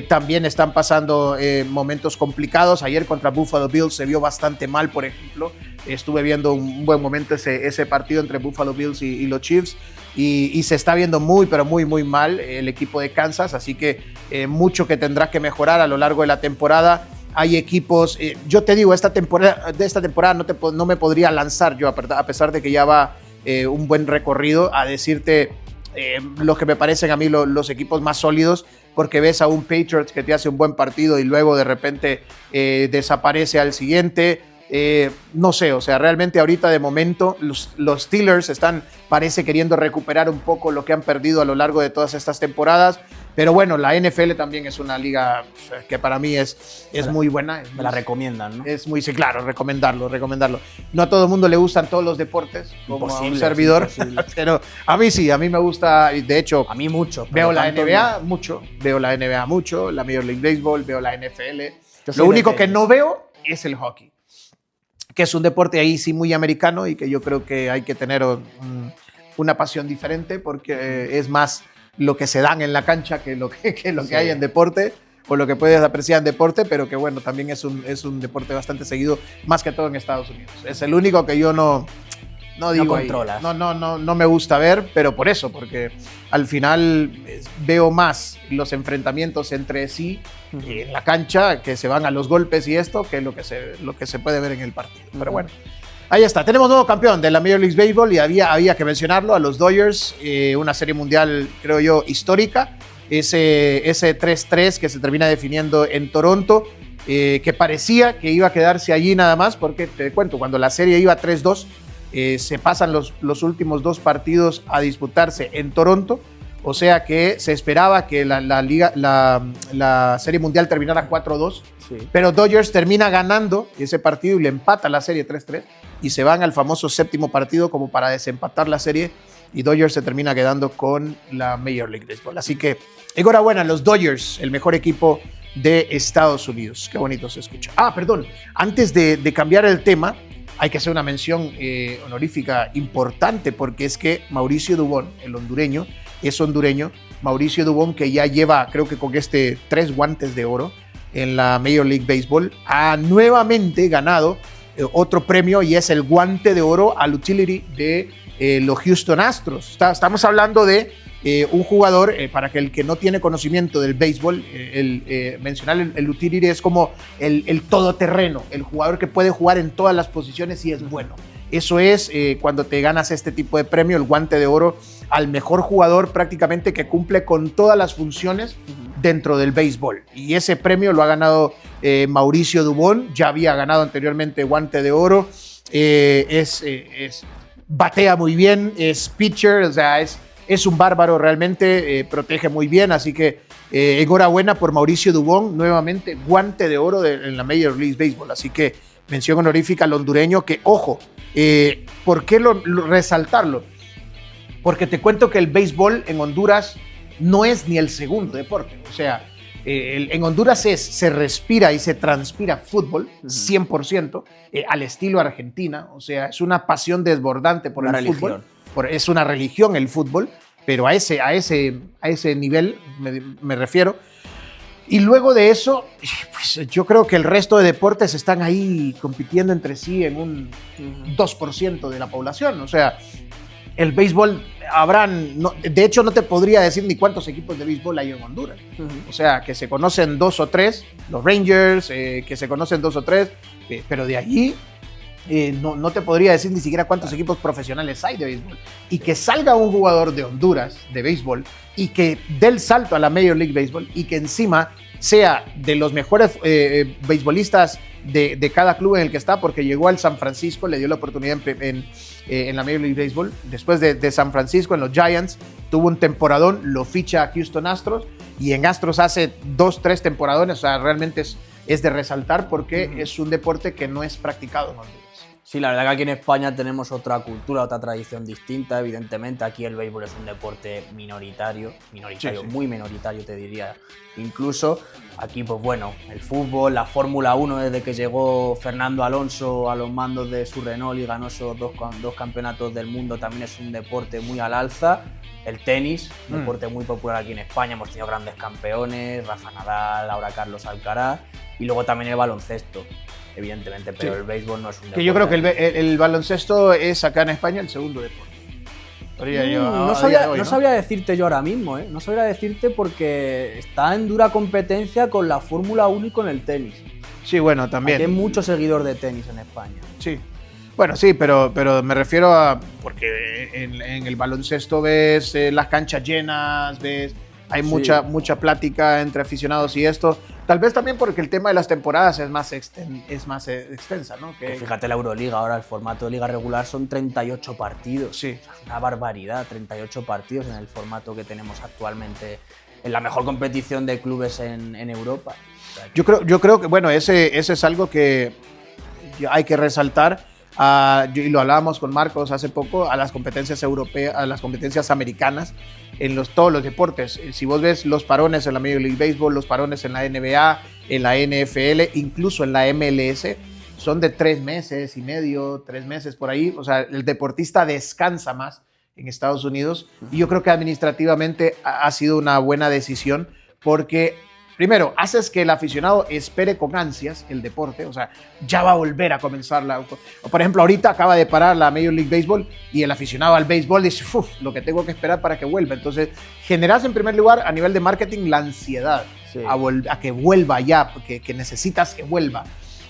también están pasando momentos complicados. Ayer contra Buffalo Bills se vio bastante mal, por ejemplo. Estuve viendo un buen momento ese partido entre Buffalo Bills y los Chiefs, y se está viendo muy, pero muy, muy mal el equipo de Kansas, así que mucho que tendrá que mejorar a lo largo de la temporada. Hay equipos, yo te digo, esta temporada no me podría lanzar yo, a pesar de que ya va un buen recorrido, a decirte los que me parecen a mí los equipos más sólidos, porque ves a un Patriots que te hace un buen partido y luego de repente desaparece al siguiente. No sé, o sea, realmente ahorita de momento los Steelers parece queriendo recuperar un poco lo que han perdido a lo largo de todas estas temporadas. Pero bueno, la NFL también es una liga que para mí es muy buena. Me la recomiendan, ¿no? Es muy, sí, claro, recomendarlo. No a todo el mundo le gustan todos los deportes, como a un servidor, pero a mí sí, a mí me gusta, y de hecho, a mí mucho. Veo la NBA mucho, la Major League Baseball, veo la NFL. Lo único que no veo es el hockey, que es un deporte ahí sí muy americano y que yo creo que hay que tener una pasión diferente porque es más lo que se dan en la cancha que lo que hay en deporte, o lo que puedes apreciar en deporte, pero que bueno, también es un deporte bastante seguido, más que todo en Estados Unidos. Es el único que yo no digo no controlas. No me gusta ver, pero por eso, porque al final veo más los enfrentamientos entre sí en la cancha, que se van a los golpes y esto, que lo que se puede ver en el partido. Pero bueno, ahí está. Tenemos nuevo campeón de la Major League Baseball y había que mencionarlo, a los Dodgers, una serie mundial, creo yo, histórica. Ese 3-3 que se termina definiendo en Toronto, que parecía que iba a quedarse allí nada más, porque te cuento, cuando la serie iba 3-2, se pasan los últimos 2 partidos a disputarse en Toronto, o sea que se esperaba que la serie mundial terminara 4-2, pero Dodgers termina ganando ese partido y le empata la serie 3-3 y se van al famoso 7º partido como para desempatar la serie, y Dodgers se termina quedando con la Major League Baseball. Así que enhorabuena, los Dodgers, el mejor equipo de Estados Unidos. Qué bonito se escucha. Perdón, antes de cambiar el tema, hay que hacer una mención honorífica importante, porque es que Mauricio Dubón, el hondureño, es hondureño. Mauricio Dubón, que ya lleva, creo que con 3 guantes de oro en la Major League Baseball, ha nuevamente ganado otro premio, y es el guante de oro al utility de los Houston Astros. Estamos hablando de un jugador, para que el que no tiene conocimiento del béisbol, mencionar el utility es como el todoterreno, el jugador que puede jugar en todas las posiciones y es bueno. Eso es cuando te ganas este tipo de premio, el guante de oro al mejor jugador prácticamente que cumple con todas las funciones dentro del béisbol. Y ese premio lo ha ganado Mauricio Dubón, ya había ganado anteriormente guante de oro, batea muy bien, es pitcher, o sea, es un bárbaro realmente, protege muy bien, así que enhorabuena por Mauricio Dubón, nuevamente guante de oro en la Major League Baseball, así que mención honorífica al hondureño, que ojo, ¿por qué resaltarlo? Porque te cuento que el béisbol en Honduras no es ni el segundo deporte, o sea, en Honduras se respira y se transpira fútbol 100%, al estilo Argentina, o sea, es una pasión desbordante por el fútbol. Es una religión el fútbol, pero a ese nivel me refiero. Y luego de eso, pues yo creo que el resto de deportes están ahí compitiendo entre sí en un 2% de la población. O sea, el béisbol de hecho no te podría decir ni cuántos equipos de béisbol hay en Honduras. O sea, que se conocen 2 o 3, los Rangers, que se conocen 2 o 3, pero de allí no te podría decir ni siquiera cuántos equipos profesionales hay de béisbol. Y que salga un jugador de Honduras de béisbol y que dé el salto a la Major League Baseball y que encima sea de los mejores beisbolistas de cada club en el que está, porque llegó al San Francisco, le dio la oportunidad en la Major League Baseball. Después de San Francisco, en los Giants, tuvo un temporadón, lo ficha a Houston Astros, y en Astros hace 2-3 temporadones. O sea, realmente es de resaltar, porque es un deporte que no es practicado en Honduras. Sí, la verdad que aquí en España tenemos otra cultura, otra tradición distinta. Evidentemente aquí el béisbol es un deporte minoritario, sí. Muy minoritario te diría. Incluso aquí, pues bueno, el fútbol, la Fórmula 1, desde que llegó Fernando Alonso a los mandos de su Renault y ganó esos dos campeonatos del mundo, también es un deporte muy al alza. El tenis, un deporte muy popular aquí en España, hemos tenido grandes campeones, Rafa Nadal, ahora Carlos Alcaraz, y luego también el baloncesto. Evidentemente, pero sí. El béisbol no es un deporte. Que yo creo que el baloncesto es acá en España el segundo deporte. No sabría decirte yo ahora mismo, No sabría decirte, porque está en dura competencia con la Fórmula 1 y con el tenis. Sí, bueno, también. Aquí hay mucho seguidor de tenis en España. Sí. Bueno, sí, pero me refiero a... Porque en el baloncesto ves las canchas llenas, ves... Hay mucha plática entre aficionados y esto. Tal vez también porque el tema de las temporadas es más extensa, ¿no? Que fíjate la Euroliga, ahora el formato de liga regular son 38 partidos. Sí. O sea, una barbaridad, 38 partidos en el formato que tenemos actualmente en la mejor competición de clubes en Europa. O sea, Yo creo que, bueno, ese es algo que hay que resaltar. Y lo hablábamos con Marcos hace poco, a las competencias europeas, a las competencias americanas en todos los deportes. Si vos ves los parones en la Major League Baseball, los parones en la NBA, en la NFL, incluso en la MLS, son de 3 meses y medio, 3 meses por ahí. O sea, el deportista descansa más en Estados Unidos y yo creo que administrativamente ha sido una buena decisión porque... Primero, haces que el aficionado espere con ansias el deporte, o sea, ya va a volver a comenzar por ejemplo, ahorita acaba de parar la Major League Baseball y el aficionado al béisbol dice, lo que tengo que esperar para que vuelva. Entonces, generas en primer lugar a nivel de marketing la ansiedad a que vuelva ya, que necesitas que vuelva.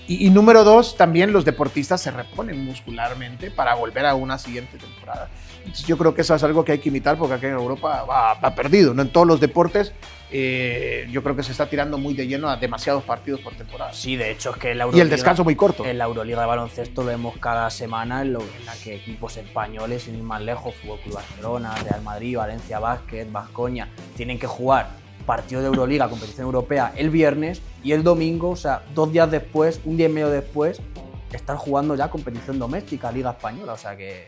Y número 2, también los deportistas se reponen muscularmente para volver a una siguiente temporada. Entonces, yo creo que eso es algo que hay que imitar porque aquí en Europa va perdido, ¿no? En todos los deportes. Yo creo que se está tirando muy de lleno a demasiados partidos por temporada. Sí, de hecho es que la y el descanso muy corto. En la Euroliga de baloncesto lo vemos cada semana en la que equipos españoles, sin ir más lejos, Fútbol Club Barcelona, Real Madrid, Valencia Basket, Baskonia, tienen que jugar partido de Euroliga, competición europea, el viernes y el domingo, o sea, 2 días después, un día y medio después, estar jugando ya competición doméstica, Liga Española, o sea que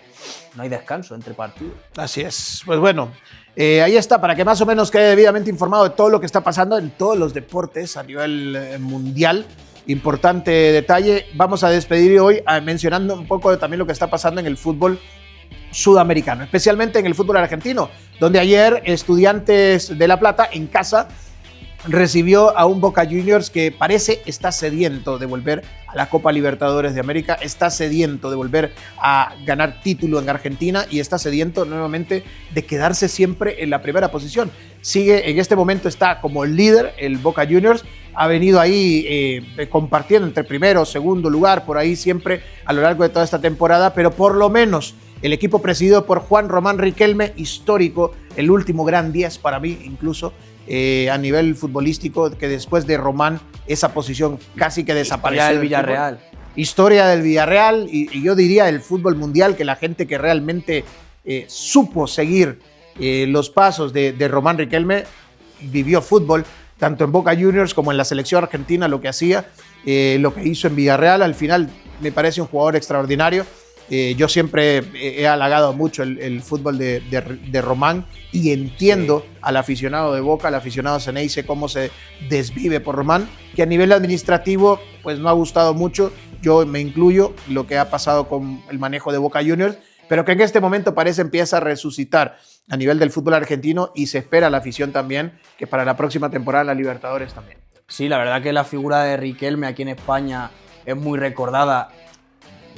no hay descanso entre partidos. Así es, pues bueno, ahí está, para que más o menos quede debidamente informado de todo lo que está pasando en todos los deportes a nivel mundial. Importante detalle, vamos a despedir hoy mencionando un poco de también lo que está pasando en el fútbol sudamericano, especialmente en el fútbol argentino, donde ayer Estudiantes de La Plata en casa recibió a un Boca Juniors que parece está sediento de volver a la Copa Libertadores de América, está sediento de volver a ganar título en Argentina y está sediento nuevamente de quedarse siempre en la primera posición. Sigue, en este momento está como líder el Boca Juniors, ha venido ahí compartiendo entre primero, segundo lugar, por ahí siempre a lo largo de toda esta temporada, pero por lo menos el equipo presidido por Juan Román Riquelme, histórico, el último gran 10 para mí incluso, a nivel futbolístico, que después de Román esa posición casi que desapareció. Historia del Villarreal. Historia del Villarreal y yo diría el fútbol mundial, que la gente que realmente supo seguir los pasos de Román Riquelme vivió fútbol, tanto en Boca Juniors como en la selección argentina, lo que hacía, lo que hizo en Villarreal. Al final me parece un jugador extraordinario. Yo siempre he halagado mucho el fútbol de Román y entiendo al aficionado de Boca, al aficionado Ceneice, cómo se desvive por Román, que a nivel administrativo pues no ha gustado mucho, yo me incluyo, lo que ha pasado con el manejo de Boca Juniors, pero que en este momento empieza a resucitar a nivel del fútbol argentino y se espera la afición también, que para la próxima temporada la Libertadores también. Sí, la verdad que la figura de Riquelme aquí en España es muy recordada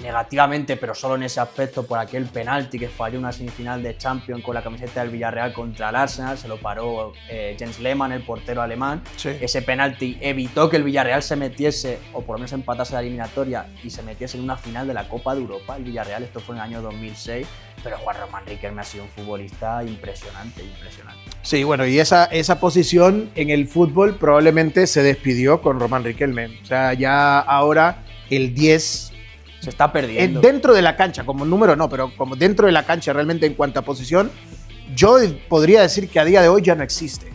negativamente, pero solo en ese aspecto, por aquel penalti que falló una semifinal de Champions con la camiseta del Villarreal contra el Arsenal, se lo paró Jens Lehmann, el portero alemán. Sí. Ese penalti evitó que el Villarreal se metiese, o por lo menos empatase la eliminatoria y se metiese en una final de la Copa de Europa. El Villarreal, esto fue en el año 2006, pero Juan Román Riquelme ha sido un futbolista impresionante. Sí, bueno, y esa posición en el fútbol probablemente se despidió con Román Riquelme. O sea, ya ahora el 10 se está perdiendo. Dentro de la cancha, como número no, pero como dentro de la cancha realmente en cuanto a posición, yo podría decir que a día de hoy ya no existe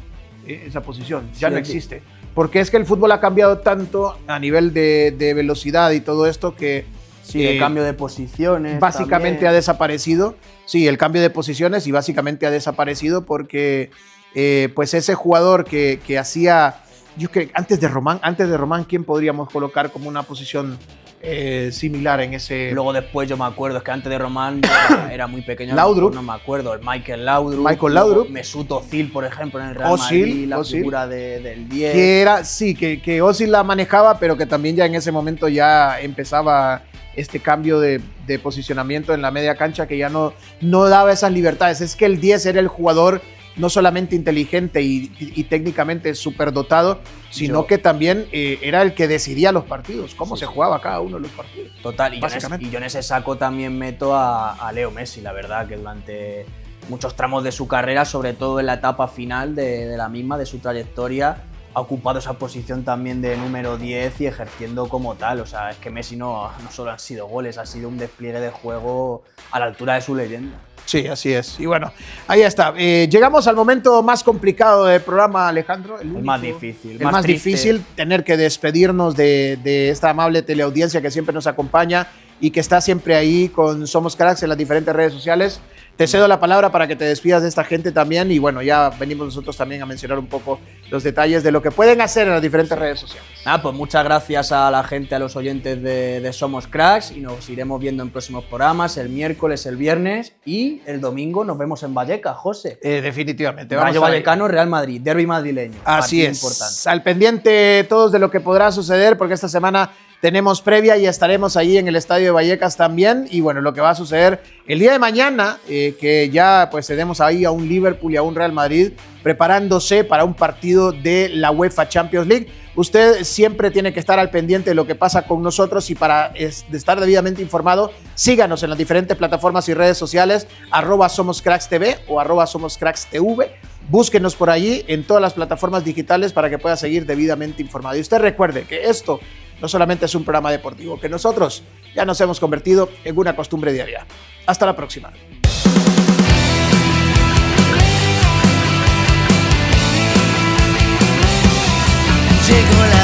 esa posición, ya no existe. Porque es que el fútbol ha cambiado tanto a nivel de velocidad y todo esto que... Sí, el cambio de posiciones básicamente también ha desaparecido. Sí, el cambio de posiciones y básicamente ha desaparecido porque pues ese jugador que hacía... Yo creo que antes de Román, ¿quién podríamos colocar como una posición similar en ese...? Luego después yo me acuerdo, es que antes de Román era muy pequeño. Laudrup. No me acuerdo, el Michael Laudrup. Mesut Özil, por ejemplo, en el Real Madrid, la figura del 10. Que era, sí, que Özil la manejaba, pero que también ya en ese momento ya empezaba este cambio de posicionamiento en la media cancha que ya no daba esas libertades. Es que el 10 era el jugador no solamente inteligente y técnicamente superdotado, sino que también era el que decidía los partidos, cómo se jugaba cada uno de los partidos. Total, y yo en ese saco también meto a Leo Messi, la verdad, que durante muchos tramos de su carrera, sobre todo en la etapa final de la misma, de su trayectoria, ha ocupado esa posición también de número 10 y ejerciendo como tal. O sea, es que Messi no solo han sido goles, ha sido un despliegue de juego a la altura de su leyenda. Sí, así es. Y bueno, ahí está. Llegamos al momento más complicado del programa, Alejandro. El más difícil. El más difícil, tener que despedirnos de esta amable teleaudiencia que siempre nos acompaña y que está siempre ahí con Somos Cracks en las diferentes redes sociales. Te cedo la palabra para que te despidas de esta gente también y bueno, ya venimos nosotros también a mencionar un poco los detalles de lo que pueden hacer en las diferentes redes sociales. Pues muchas gracias a la gente, a los oyentes de Somos Cracks y nos iremos viendo en próximos programas, el miércoles, el viernes y el domingo nos vemos en Vallecas, José. Definitivamente. Rayo Vallecano, Real Madrid, derbi madrileño. Así es. Importante. Al pendiente todos de lo que podrá suceder porque esta semana tenemos previa y estaremos ahí en el Estadio de Vallecas también. Y bueno, lo que va a suceder el día de mañana, que ya pues tenemos ahí a un Liverpool y a un Real Madrid preparándose para un partido de la UEFA Champions League. Usted siempre tiene que estar al pendiente de lo que pasa con nosotros y para estar debidamente informado, síganos en las diferentes plataformas y redes sociales, @SomosCracksTV o @SomosCracksTV. Búsquenos por allí en todas las plataformas digitales para que pueda seguir debidamente informado. Y usted recuerde que esto no solamente es un programa deportivo, que nosotros ya nos hemos convertido en una costumbre diaria. Hasta la próxima. Llegó la